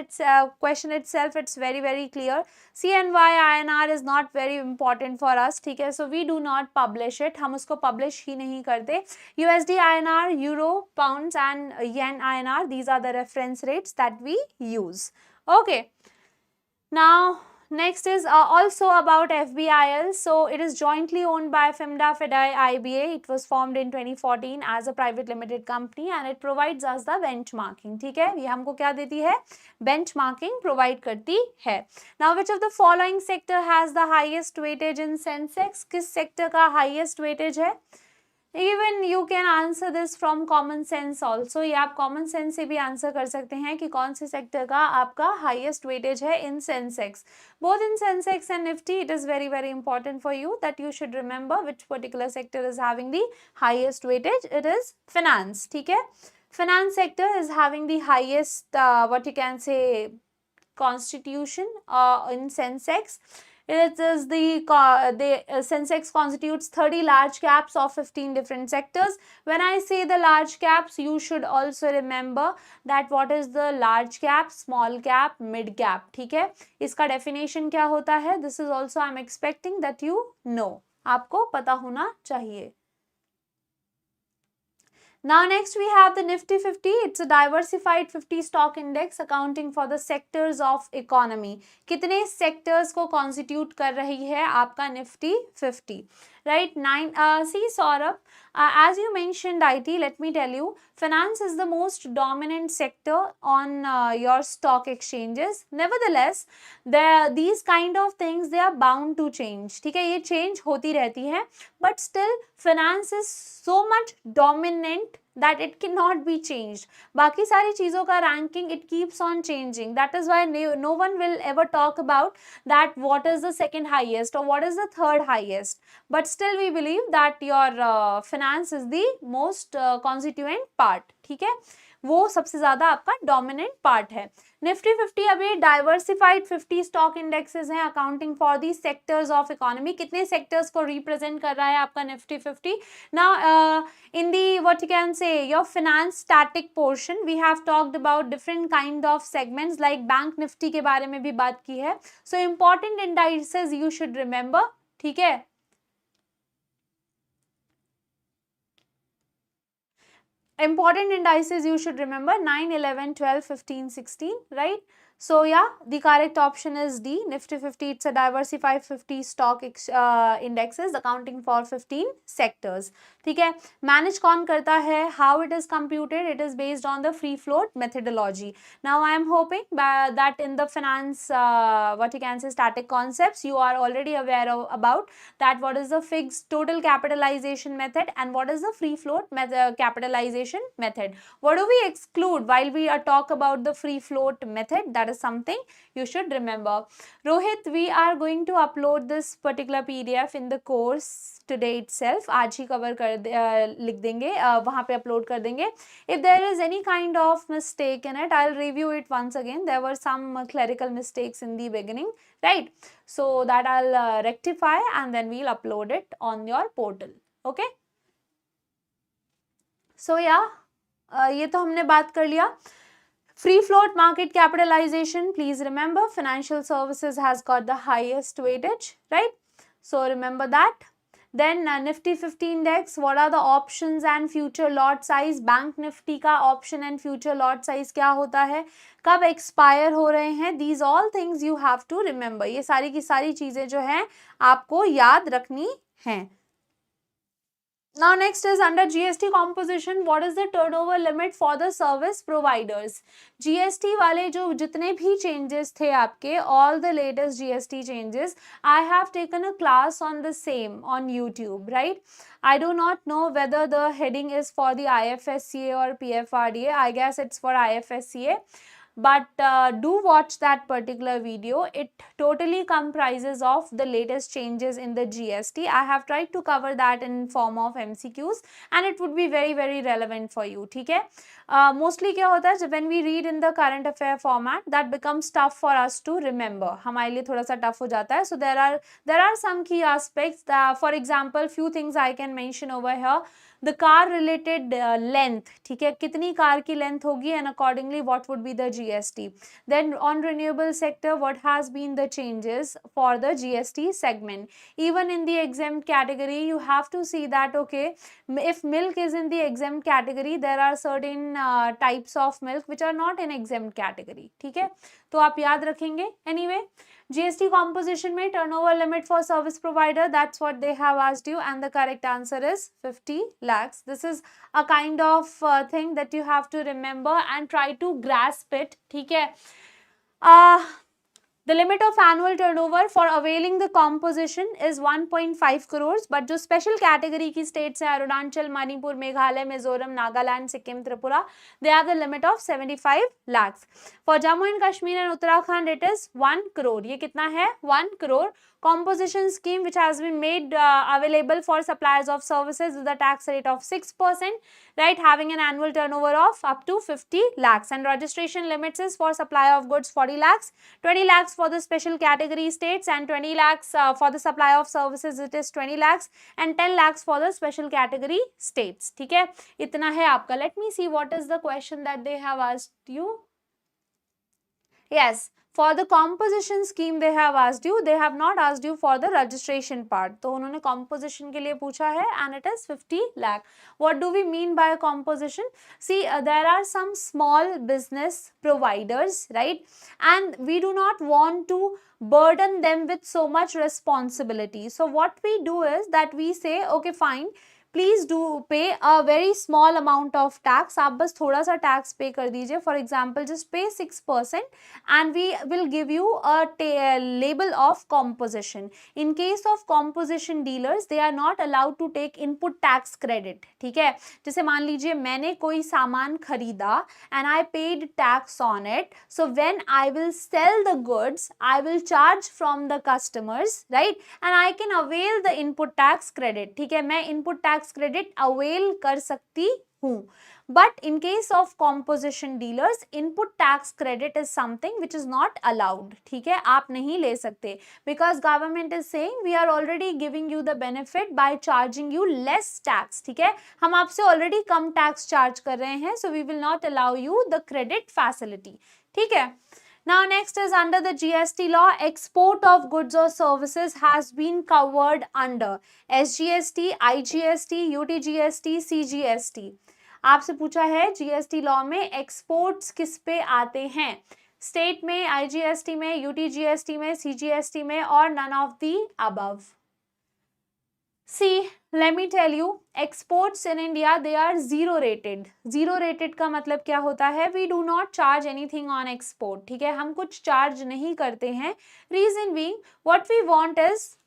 question itself, it's very very clear. CNY INR is not very important for us, ठीक है, so we do not publish it, हम उसको publish ही नहीं करते. USD INR, Euro, Pounds and Yen INR, these are the reference rates that we use. Okay. Now next is also about FBIL. So it is jointly owned by FIMDA, FIDI, IBA. It was formed in 2014 as a private limited company and it provides us the benchmarking. ठीक है, ये हमको क्या देती है? Benchmarking provide करती है. Now which of the following sector has the highest weightage in Sensex? किस sector का highest weightage है? Even you can answer this from common sense also. ये आप common sense से भी answer कर सकते हैं कि कौन से sector का आपका highest weightage है in Sensex. Both in Sensex and Nifty, it is very very important for you that you should remember which particular sector is having the highest weightage. It is finance, ठीक है. Finance sector is having the highest what you can say constitution in Sensex. It is the Sensex constitutes 30 large caps of 15 different sectors. When I say the large caps, you should also remember that what is the large cap, small cap, mid cap, ठीक है, इसका definition क्या होता है? This is also I am expecting that you know, आपको पता होना चाहिए. Now next we have the Nifty 50. It's a diversified 50 stock index accounting for the sectors of economy. कितने sectors को constitute कर रही है आपका Nifty 50? Right? See Saurabh, as you mentioned IT, let me tell you, finance is the most dominant sector on your stock exchanges. Nevertheless, these kind of things they are bound to change. ठीक है, ये change होती रहती है, but still finance is so much dominant that it cannot be changed. बाकी सारी चीज़ों का ranking it keeps on changing. That is why no one will ever talk about that what is the second highest or what is the third highest. But still we believe that your finance is the most constituent part. ठीक है, वो सबसे ज़्यादा आपका dominant part है. Nifty 50 अभी diversified 50 stock indexes हैं accounting for the sectors of economy. कितने सेक्टर्स को रिप्रेजेंट कर रहा है आपका Nifty 50? Now in the what you can say your finance static portion we have talked about different kind of segments like bank nifty के बारे में भी बात की है. So important indices you should remember. ठीक है, important indices you should remember 9, 11, 12, 15, 16, right? So yeah, the correct option is D, Nifty 50. It's a diversified 50 stock indexes accounting for 15 sectors. ठीक है, manage कौन करता है? How it is computed? It is based on the free float methodology. Now I am hoping that in the finance what you can say static concepts you are already aware about that what is the fixed total capitalization method and what is the free float capitalization method. What do we exclude while we talk about the free float method? That is something you should remember. Rohit, we are going to upload this particular PDF in the course today itself. आज ही cover कर लिख देंगे, वहाँ पे upload कर देंगे. If there is any kind of mistake in it, I'll review it once again. There were some clerical mistakes in the beginning, right? So that I'll rectify and then we'll upload it on your portal. Okay? So yeah, ये तो हमने बात कर लिया. Free float market capitalization, please remember financial services has got the highest weightage, right? So remember that. Then Nifty 50 index, what are the options and future lot size? Bank Nifty का option and future lot size क्या होता है, कब expire हो रहे हैं? These all things you have to remember. ये सारी की सारी चीजें जो हैं आपको याद रखनी हैं. Now next is under GST composition, what is the turnover limit for the service providers? GST वाले जो जितने भी changes थे आपके, all the latest GST changes, I have taken a class on the same on YouTube, right? I do not know whether the heading is for the IFSCA or PFRDA. I guess it's for IFSCA. But do watch that particular video. It totally comprises of the latest changes in the GST. I have tried to cover that in form of MCQs and it would be very very relevant for you. ठीक है, mostly क्या होता है, when we read in the current affair format that becomes tough for us to remember. हमारे लिए थोड़ा सा tough हो जाता है. So there are some key aspects that, for example, few things I can mention over here. The car related length, ठीक है, कितनी कार की length होगी and accordingly what would be the GST. Then on renewable sector, what has been the changes for the GST segment. Even in the exempt category, you have to see that, okay, if milk is in the exempt category, there are certain types of milk which are not in exempt category. ठीक है, तो आप याद रखेंगे. Anyway, GST composition में turnover limit for service provider, that's what they have asked you and the correct answer is 50 lakhs. This is a kind of thing that you have to remember and try to grasp it. ठीक है, the limit of annual turnover for availing the composition is 1.5 crores, but जो special category की states हैं Arunachal, Manipur, Meghalaya, Mizoram, Nagaland, Sikkim, Tripura, they have the limit of 75 lakhs. For Jammu and Kashmir and Uttarakhand it is 1 crore. ये कितना है? 1 crore. Composition scheme which has been made available for suppliers of services with a tax rate of 6%, right, having an annual turnover of up to 50 lakhs and registration limits is for supply of goods 40 lakhs, 20 lakhs for the special category states and 20 lakhs for the supply of services it is 20 lakhs and 10 lakhs for the special category states. ठीक है, इतना है आपका. Let me see what is the question that they have asked you. Yes, for the composition scheme they have asked you, they have not asked you for the registration part. तो उन्होंने composition के लिए पूछा है and it is 50 lakh. What do we mean by a composition? See, there are some small business providers, right, and we do not want to burden them with so much responsibility. So what we do is that we say, okay fine, please do pay a very small amount of tax. आप बस थोड़ा सा tax पे कर दीजिए. For example just pay 6% and we will give you a label of composition. In case of composition dealers they are not allowed to take input tax credit. ठीक है, जैसे मान लीजिए मैंने कोई सामान खरीदा and I paid tax on it, so when I will sell the goods I will charge from the customers, right, and I can avail the input tax credit. ठीक है, मैं इनपुट टैक्स क्रेडिट अवेल कर सकती हूँ. But in case of composition dealers, input tax credit is something which is not allowed. ठीक है, आप नहीं ले सकते, because government is saying we are already giving you the benefit by charging you less tax. ठीक है, हम आपसे already कम tax charge कर रहे हैं, so we will not allow you the credit facility. ठीक है. Now next is under the GST law, export of goods or services has been covered under SGST, IGST, UTGST, CGST. आपसे पूछा है GST law में exports किस पे आते हैं, स्टेट में, IGST में, UTGST में, CGST में, और none of the above. See, let me tell you, exports in India, they are zero rated. Zero rated का मतलब क्या होता है? We do not charge anything on export. ठीक है, हम कुछ charge नहीं करते हैं. Reason being, what we want is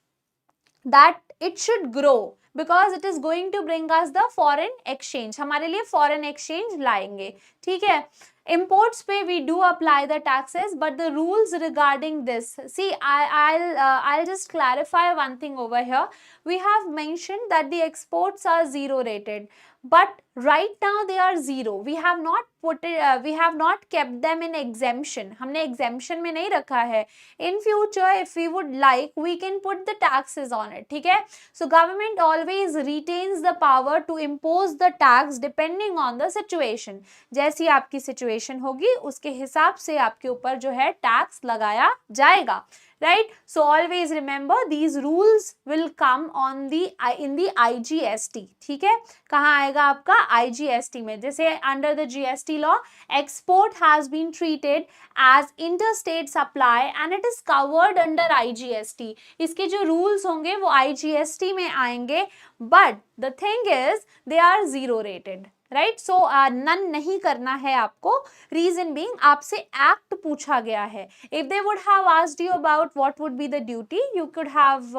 that it should grow because it is going to bring us the foreign exchange. हमारे लिए foreign exchange लाएंगे. ठीक है. Imports पे we do apply the taxes, but the rules regarding this, see, I'll just clarify one thing over here. We have mentioned that the exports are zero rated, but right now they are zero. We have not put it, we have not kept them in exemption. हमने exemption में नहीं रखा है. In future, if we would like, we can put the taxes on it. ठीक है? So government always retains the power to impose the tax depending on the situation. जैसी आपकी situation होगी, उसके हिसाब से आपके ऊपर जो है tax लगाया जाएगा. Right? So always remember these rules will come on the in the IGST. ठीक है, कहाँ आएगा आपका IGST में, जैसे under the GST law, export has been treated as interstate supply and it is covered under IGST. इसके जो rules होंगे वो IGST में आएंगे, but the thing is they are zero rated. Right, so none नहीं करना है आपको. रीजन बीइंग, आपसे एक्ट पूछा गया है. If they would have asked you about what would be the duty, you could have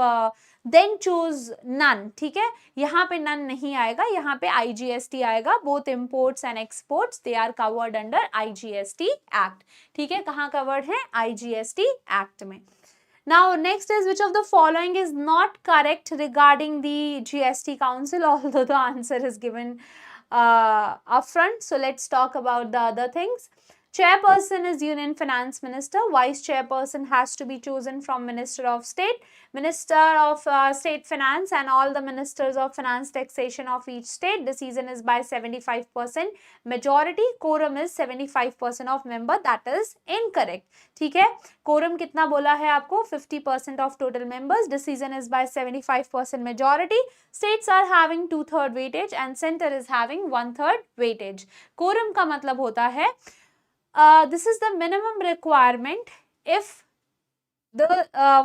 then choose none. ठीक है, यहाँ पे नन नहीं आएगा, यहाँ पे IGST आएगा. Both imports and exports they are covered under IGST act. ठीक है, कहाँ कवर्ड है? IGST एक्ट में. Now next is, which of the following is not correct regarding the GST Council, although the answer is given upfront. So let's talk about the other things. Chairperson is Union Finance Minister. Vice Chairperson has to be chosen from Minister of State, Minister of State Finance, and all the Ministers of Finance Taxation of each state. Decision is by 75% majority. Quorum is 75% of member. That is incorrect. ठीक है, quorum कितना बोला है आपको? 50% of total members. Decision is by 75% majority. States are having 2/3 weightage and center is having 1/3 weightage. Quorum का मतलब होता है this is the minimum requirement if the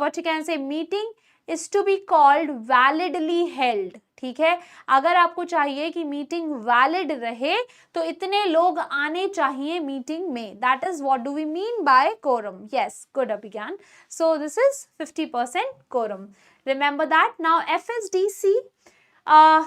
what you can say meeting is to be called validly held. ठीक है, अगर आपको चाहिए कि मीटिंग वैलिड रहे तो इतने लोग आने चाहिए मीटिंग में. That is what do we mean by quorum. Yes, good Abhigyan. So this is 50% quorum. Remember that. Now FSDC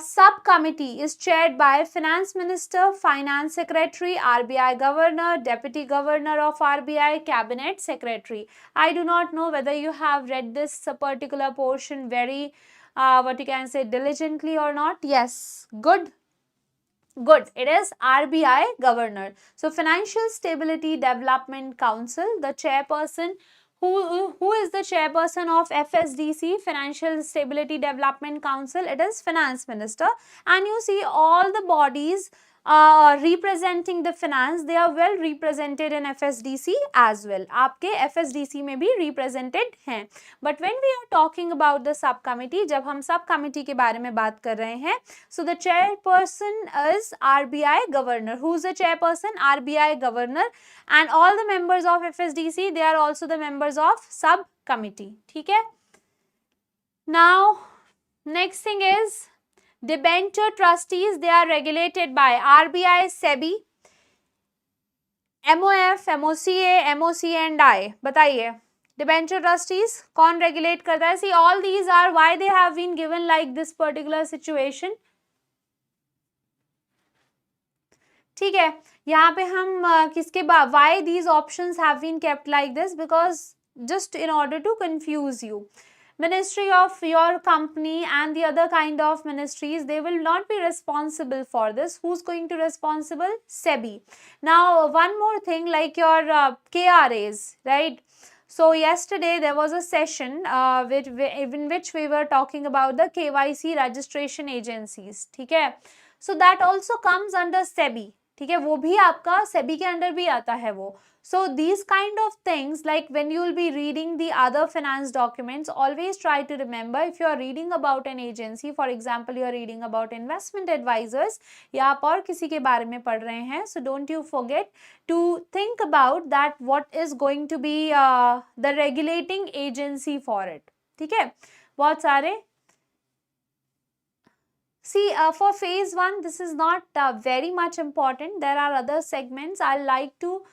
subcommittee is chaired by Finance Minister, Finance Secretary, RBI Governor, Deputy Governor of RBI, Cabinet Secretary. I do not know whether you have read this particular portion very what you can say diligently or not. Yes, good. Good. It is RBI Governor. So Financial Stability Development Council, the chairperson, who is the chairperson of FSDC, Financial Stability Development Council? It is Finance Minister. And you see all the bodies representing the finance, they are well represented in FSDC as well. आपके FSDC में भी represented हैं. But when we are talking about the subcommittee, जब हम subcommittee के बारे में बात कर रहे हैं, so the chairperson is RBI Governor. Who is the chairperson? RBI Governor. And all the members of FSDC, they are also the members of subcommittee. ठीक है? Now, next thing is debenture trustees. They are regulated by RBI, SEBI, MOF, MOCA, MOC and I. बताइए, debenture trustees कौन regulate करता है? See, all these are why they have been given like this particular situation. ठीक है, यहाँ पे हम किसके बाद why these options have been kept like this, because just in order to confuse you. ministry of your company and the other kind of ministries, they will not be responsible for this. Who's going to responsible? SEBI. Now one more thing, like your KRAs, right? So yesterday there was a session in which we were talking about the KYC registration agencies, ठीक है? So that also comes under SEBI, ठीक है? वो भी आपका SEBI के under भी आता है वो. So these kind of things, like when you will be reading the other finance documents, always try to remember, if you are reading about an agency, for example you are reading about investment advisors या आप और किसी के बारे में पढ़ रहे हैं, so don't you forget to think about that what is going to be the regulating agency for it. ठीक है, बहुत सारे. See, for phase 1, this is not very much important. There are other segments. I like to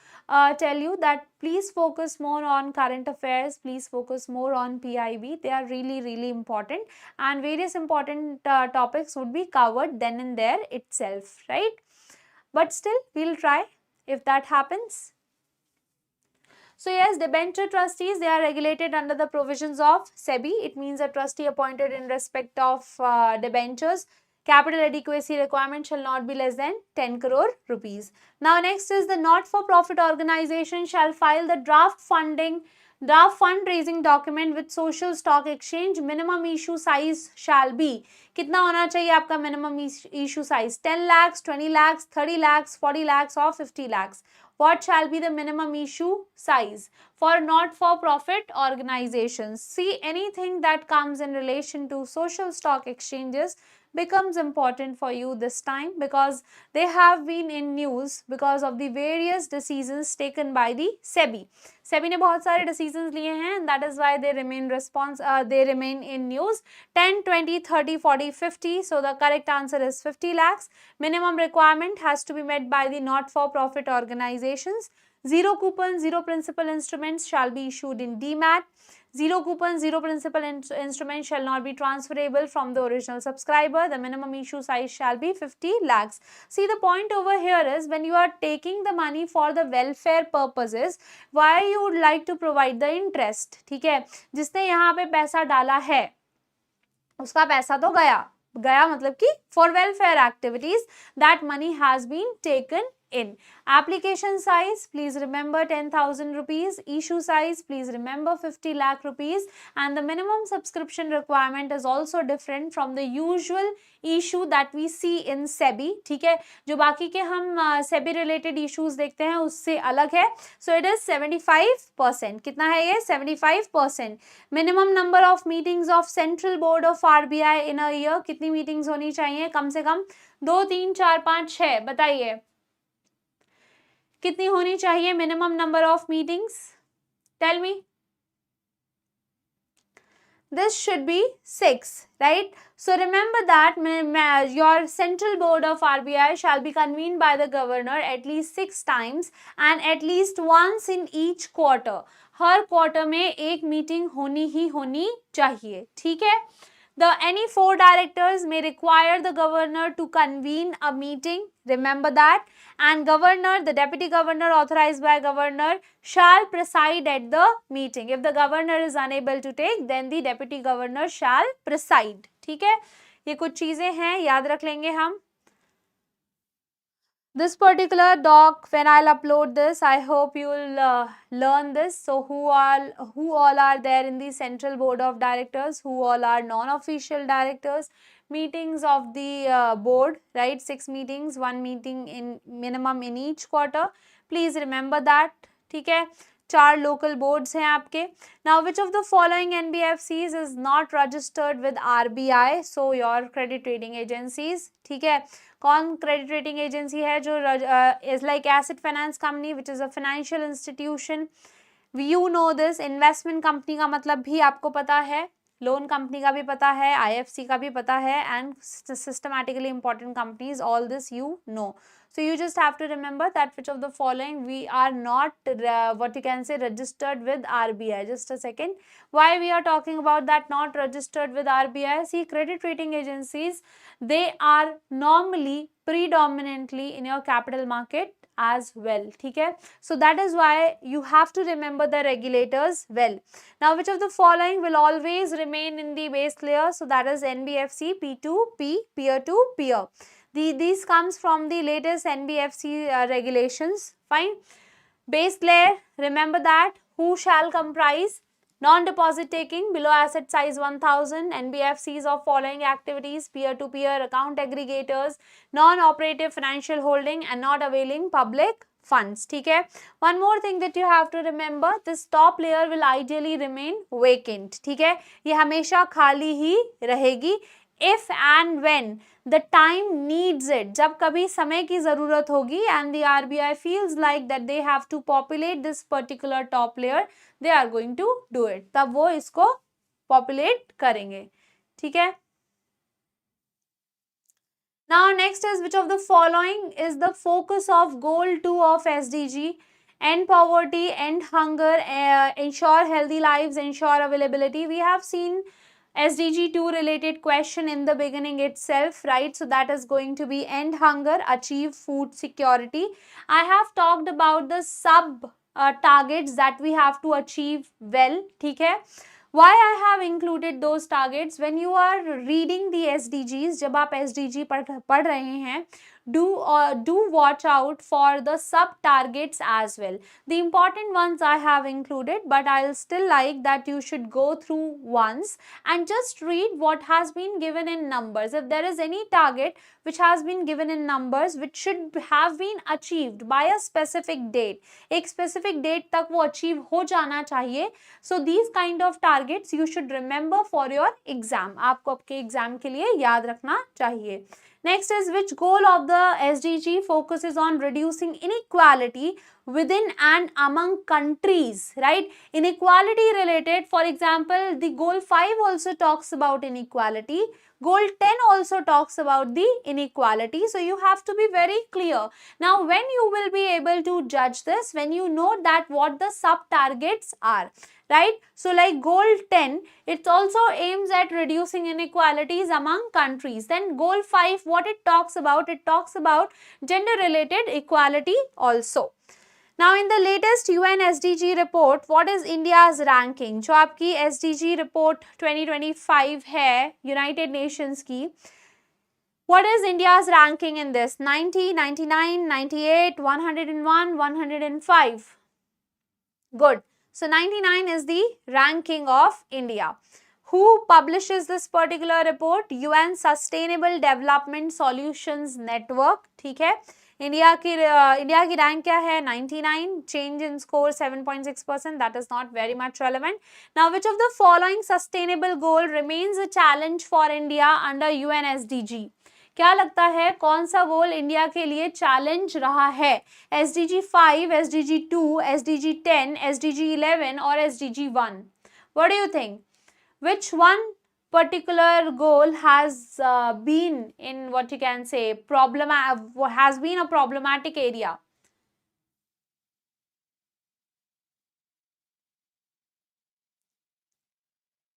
tell you that please focus more on current affairs. Please focus more on PIB. They are really, really important. And various important topics would be covered then and there itself, right? But still, we'll try if that happens. So yes, debenture trustees, they are regulated under the provisions of SEBI. It means a trustee appointed in respect of debentures. Capital adequacy requirement shall not be less than 10 crore rupees. Now next is the not-for-profit organization shall file the draft fundraising document with social stock exchange. Minimum issue size shall be, कितना होना चाहिए आपका minimum issue size? 10 lakhs, 20 lakhs, 30 lakhs, 40 lakhs or 50 lakhs. What shall be the minimum issue size for not-for-profit organizations? See, anything that comes in relation to social stock exchanges becomes important for you this time, because they have been in news because of the various decisions taken by the SEBI. SEBI ने बहुत सारे decisions लिए हैं, and that is why they remain in news. 10, 20, 30, 40, 50. So the correct answer is 50 lakhs. Minimum requirement has to be met by the not-for-profit organizations. Zero coupon, zero principal instruments shall be issued in DMAT. Zero coupon, zero principal instrument shall not be transferable from the original subscriber. The minimum issue size shall be 50 lakhs. See, the point over here is, when you are taking the money for the welfare purposes, why you would like to provide the interest? ठीक है, जिसने यहाँ पे पैसा डाला है उसका पैसा तो गया मतलब कि for welfare activities, that money has been taken in. Application size, please remember 10,000 rupees. Issue size, please remember 50 lakh rupees. And the minimum subscription requirement is also different from the usual issue that we see in SEBI. ठीक है, जो बाकी के हम SEBI related issues देखते हैं उससे अलग है. So it is 75%. कितना है ये? 75%. Minimum number of meetings of Central Board of RBI in a year. कितनी meetings होनी चाहिए? कम से कम 2, 3, 4, 5, 6. बताइए कितनी होनी चाहिए minimum number of meetings? Tell me. This should be 6, right? So remember that your central board of RBI shall be convened by the governor at least 6 times and at least once in each quarter. Her quarter में एक meeting होनी ही होनी चाहिए, ठीक है? Any 4 directors may require the governor to convene a meeting. Remember that. And governor, the deputy governor authorized by governor, shall preside at the meeting. If the governor is unable to take, then the deputy governor shall preside. ठीक है, ये कुछ चीजें हैं, याद रख लेंगे हम. This particular doc, when I'll upload this, I hope you will learn this. So who all are there in the central board of directors, who all are non-official directors, meetings of the board, right? 6 meetings, 1 meeting in minimum in each quarter. Please remember that. ठीक है, 4 local boards हैं आपके. Now, which of the following NBFCs is not registered with RBI? So your credit rating agencies. ठीक है, कौन credit rating agency है जो is like asset finance company which is a financial institution. You know this. Investment company का मतलब भी आपको पता है, लोन कंपनी का भी पता है, IFC का भी पता है, and systematically important companies, all this you know. So you just have to remember that which of the following we are not what you can say registered with RBI. Just a second. Why we are talking about that not registered with RBI? See, credit rating agencies, they are normally predominantly in your capital market as well. ठीक है, so that is why you have to remember the regulators well. Now, which of the following will always remain in the base layer? So that is NBFC, P2P, peer to peer. These comes from the latest NBFC regulations. Fine. Base layer, remember that. Who shall comprise? Non-deposit taking below asset size 1000, NBFCs of following activities: peer-to-peer account aggregators, non-operative financial holding, and not availing public funds. ठीक है. One more thing that you have to remember, this top layer will ideally remain vacant. ठीक है, ये हमेशा खाली ही रहेगी. If and when the time needs it, जब कभी समय की जरूरत होगी and the RBI feels like that they have to populate this particular top layer, they are going to do it. तब वो इसको populate करेंगे. ठीक है. Now next is, which of the following is the focus of goal 2 of SDG? End poverty, end hunger, ensure healthy lives, ensure availability. We have seen SDG 2 related question in the beginning itself, right? So that is going to be end hunger, achieve food security. I have talked about the sub targets that we have to achieve well. ठीक है. Why I have included those targets? When you are reading the SDGs, जब आप SDG पढ़ रहे हैं, do watch out for the sub targets as well. The important ones I have included, but I'll still like that you should go through once and just read what has been given in numbers. If there is any target which has been given in numbers, which should have been achieved by a specific date, एक specific date तक वो achieve हो जाना चाहिए. So these kind of targets you should remember for your exam. आपको आपके exam के लिए याद रखना चाहिए. Next is, which goal of the SDG focuses on reducing inequality within and among countries, right? Inequality related, for example, the goal 5 also talks about inequality. Goal 10 also talks about the inequality. So you have to be very clear. Now, when you will be able to judge this, when you know that what the sub targets are, right? So like goal 10, it also aims at reducing inequalities among countries. Then goal 5, what it talks about gender related equality also. Now in the latest UN SDG report, what is India's ranking? जो आपकी SDG report 2025 है United Nations की, what is India's ranking in this? 90, 99, 98, 101, 105. Good. So 99 is the ranking of India. Who publishes this particular report? UN Sustainable Development Solutions Network. ठीक है. India की rank क्या है? 99. Change in score 7.6%. That is not very much relevant. Now, which of the following sustainable goal remains a challenge for India under UN SDG? क्या लगता है कौन सा गोल इंडिया के लिए चैलेंज रहा है? SDG 5, SDG 2, SDG 10, SDG 11 और SDG 1? What do you think? Which one particular goal has been in, what you can say, has been a problematic area?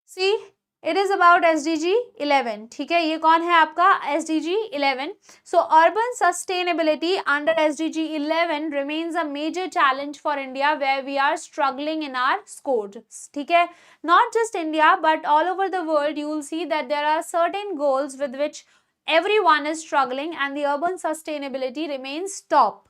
See, it is about SDG 11. ठीक है, ये कौन है आपका? SDG 11. So urban sustainability under SDG 11 remains a major challenge for India, where we are struggling in our scores. ठीक है, not just India but all over the world. You will see that there are certain goals with which everyone is struggling, and the urban sustainability remains top.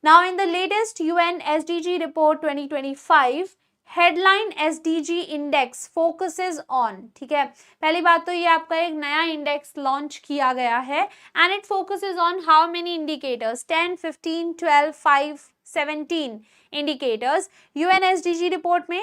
Now in the latest UN SDG report 2025, headline SDG index focuses on. ठीक है, पहली बात तो ये आपका एक नया index launch किया गया है and it focuses on how many indicators? 10, 15, 12, 5, 17 indicators. UN SDG report में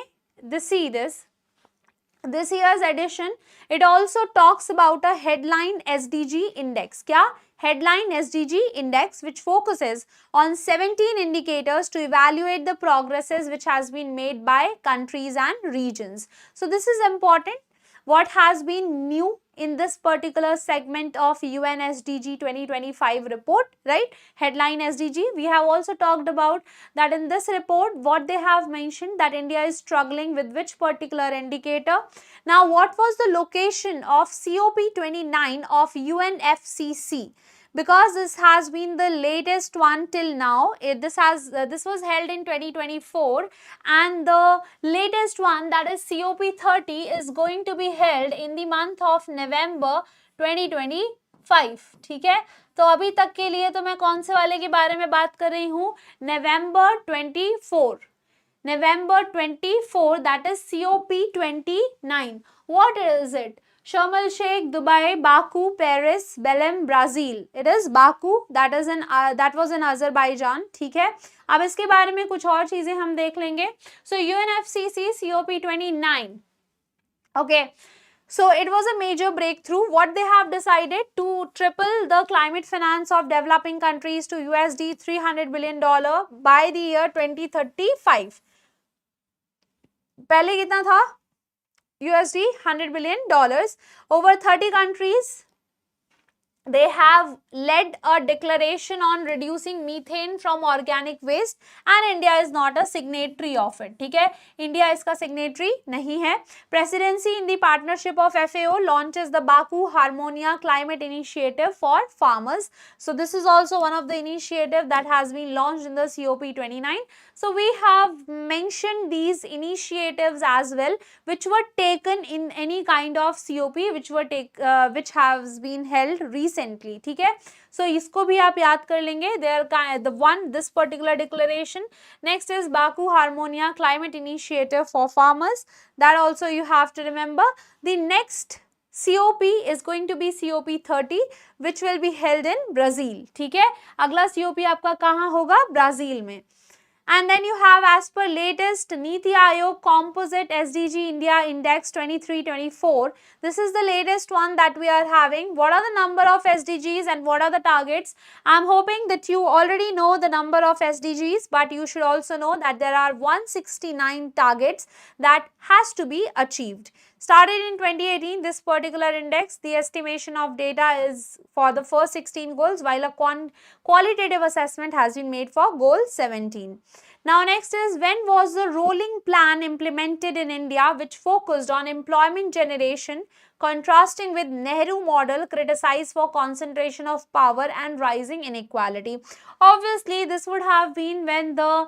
this year's edition, it also talks about a headline SDG index. क्या? Headline SDG index, which focuses on 17 indicators to evaluate the progresses which has been made by countries and regions. So this is important. What has been new in this particular segment of UN SDG 2025 report, right? Headline SDG. We have also talked about that in this report, what they have mentioned, that India is struggling with which particular indicator. Now, what was the location of COP 29 of UNFCCC? because this has been the latest one till now. This was held in 2024, and the latest one, that is COP30, is going to be held in the month of November 2025. ठीक है, तो अभी तक के लिए तो मैं कौन से वाले के बारे में बात कर रही हूँ, November 24, that is COP29. What is it? Sharm el Sheikh, Dubai, Baku, Paris, Belém, Brazil. It is Baku, that was in Azerbaijan. ठीक है, अब इसके बारे में कुछ और चीजें हम देख लेंगे. So UNFCCC COP29. Okay. So it was a major breakthrough. What they have decided to triple the climate finance of developing countries to USD $300 billion by the year 2035. पहले कितना था? USD $100 billion. Over 30 countries, they have led a declaration on reducing methane from organic waste, and India is not a signatory of it. ठीक है, India इसका signatory नहीं है. Presidency in the partnership of FAO launches the Baku Harmonia Climate Initiative for farmers. So this is also one of the initiative that has been launched in the COP29. So we have mentioned these initiatives as well, which were taken in any kind of COP, which has been held recently. ठीक है, so इसको भी आप याद कर लेंगे. This particular declaration. Next is Baku Harmonia Climate Initiative for farmers. That also you have to remember. The next COP is going to be COP30, which will be held in Brazil. ठीक है, अगला COP आपका कहाँ होगा? Brazil में. And then you have, as per latest Niti Aayog Composite SDG India Index 23-24. This is the latest one that we are having. What are the number of SDGs and what are the targets? I'm hoping that you already know the number of SDGs, but you should also know that there are 169 targets that has to be achieved. Started in 2018, this particular index, the estimation of data is for the first 16 goals, while a qualitative assessment has been made for goal 17. Now next is, when was the rolling plan implemented in India which focused on employment generation, contrasting with Nehru model criticized for concentration of power and rising inequality? Obviously, this would have been when the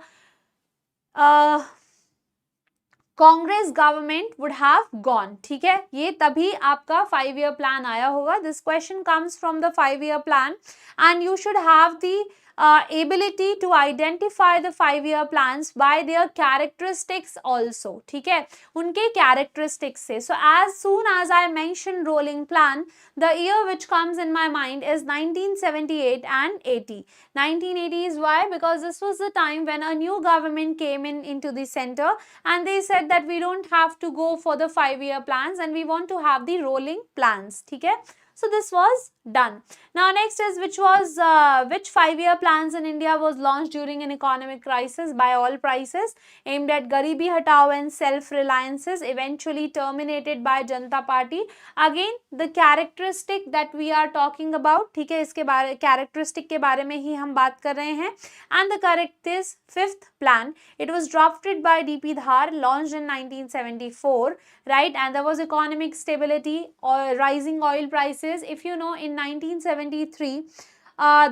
Congress government would have gone. ठीक है, ये तभी आपका 5 year plan आया होगा. This question comes from the 5 year plan, and you should have the ability to identify the 5-year plans by their characteristics also. ठीक है, उनके characteristics से. So as soon as I mention rolling plan, the year which comes in my mind is 1978 and 80. 1980 is why? Because this was the time when a new government came into the center, and they said that we don't have to go for the 5-year plans and we want to have the rolling plans. ठीक है, so this was done. Now next is, which 5-year plans in India was launched during an economic crisis by all prices, aimed at Garibi Hatao and self-reliances, eventually terminated by Janata Party. Again, the characteristic that we are talking about, ठीक है, इसके बारे characteristic के बारे में ही हम बात कर रहे हैं. And the correct is 5th plan. It was drafted by DP Dhar, launched in 1974, right? And there was economic stability or rising oil prices. If you know, in 1973,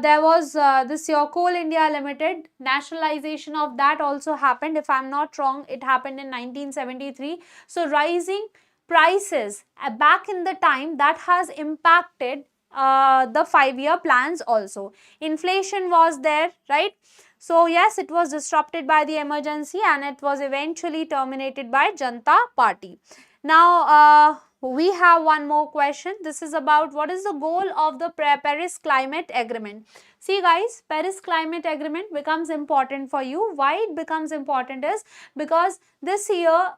there was this your Coal India Limited, nationalization of that also happened. If I'm not wrong, it happened in 1973. So rising prices back in the time, that has impacted the 5-year plans also. Inflation was there, right? So yes, it was disrupted by the emergency and it was eventually terminated by Janata Party. Now we have one more question. This is about, what is the goal of the Paris Climate Agreement? See guys, Paris Climate Agreement becomes important for you. Why it becomes important is because this year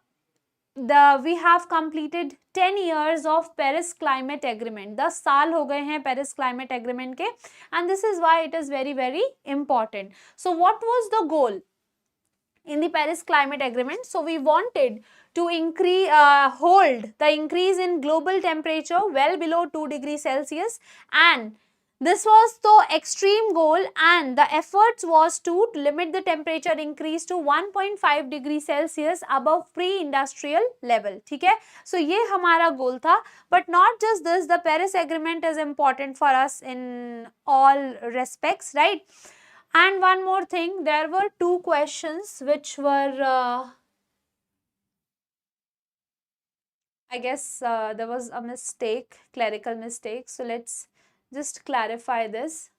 we have completed 10 years of Paris Climate Agreement. 10 साल हो गए हैं Paris Climate Agreement के, and this is why it is very, very important. So what was the goal in the Paris Climate Agreement? So we wanted to hold the increase in global temperature well below 2 degrees Celsius, and This was the extreme goal and the efforts was to limit the temperature increase to 1.5 degree Celsius above pre-industrial level. ठीक है, so ये हमारा goal था. But not just this, the Paris Agreement is important for us in all respects, right? And one more thing, there were two questions which were I guess there was a mistake, clerical mistake. So let's just clarify this.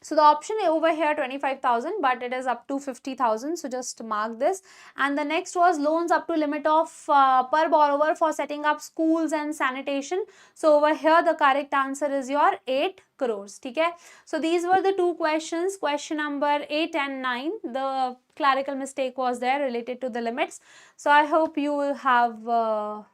So the option over here 25,000, but it is up to 50,000. So just mark this. And the next was loans up to limit of per borrower for setting up schools and sanitation. So over here the correct answer is your 8 crores. Okay. So these were the two questions. Question number 8 and 9. The clerical mistake was there related to the limits. So I hope you will have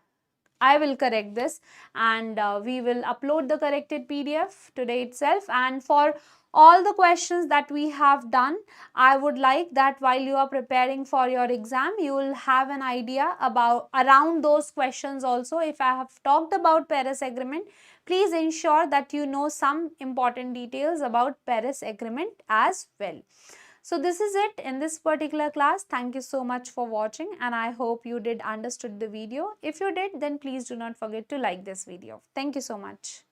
I will correct this, and we will upload the corrected PDF today itself. And for all the questions that we have done, I would like that while you are preparing for your exam, you will have an idea about around those questions also. If I have talked about Paris Agreement, please ensure that you know some important details about Paris Agreement as well. So this is it in this particular class. Thank you so much for watching, and I hope you did understood the video. If you did, then please do not forget to like this video. Thank you so much.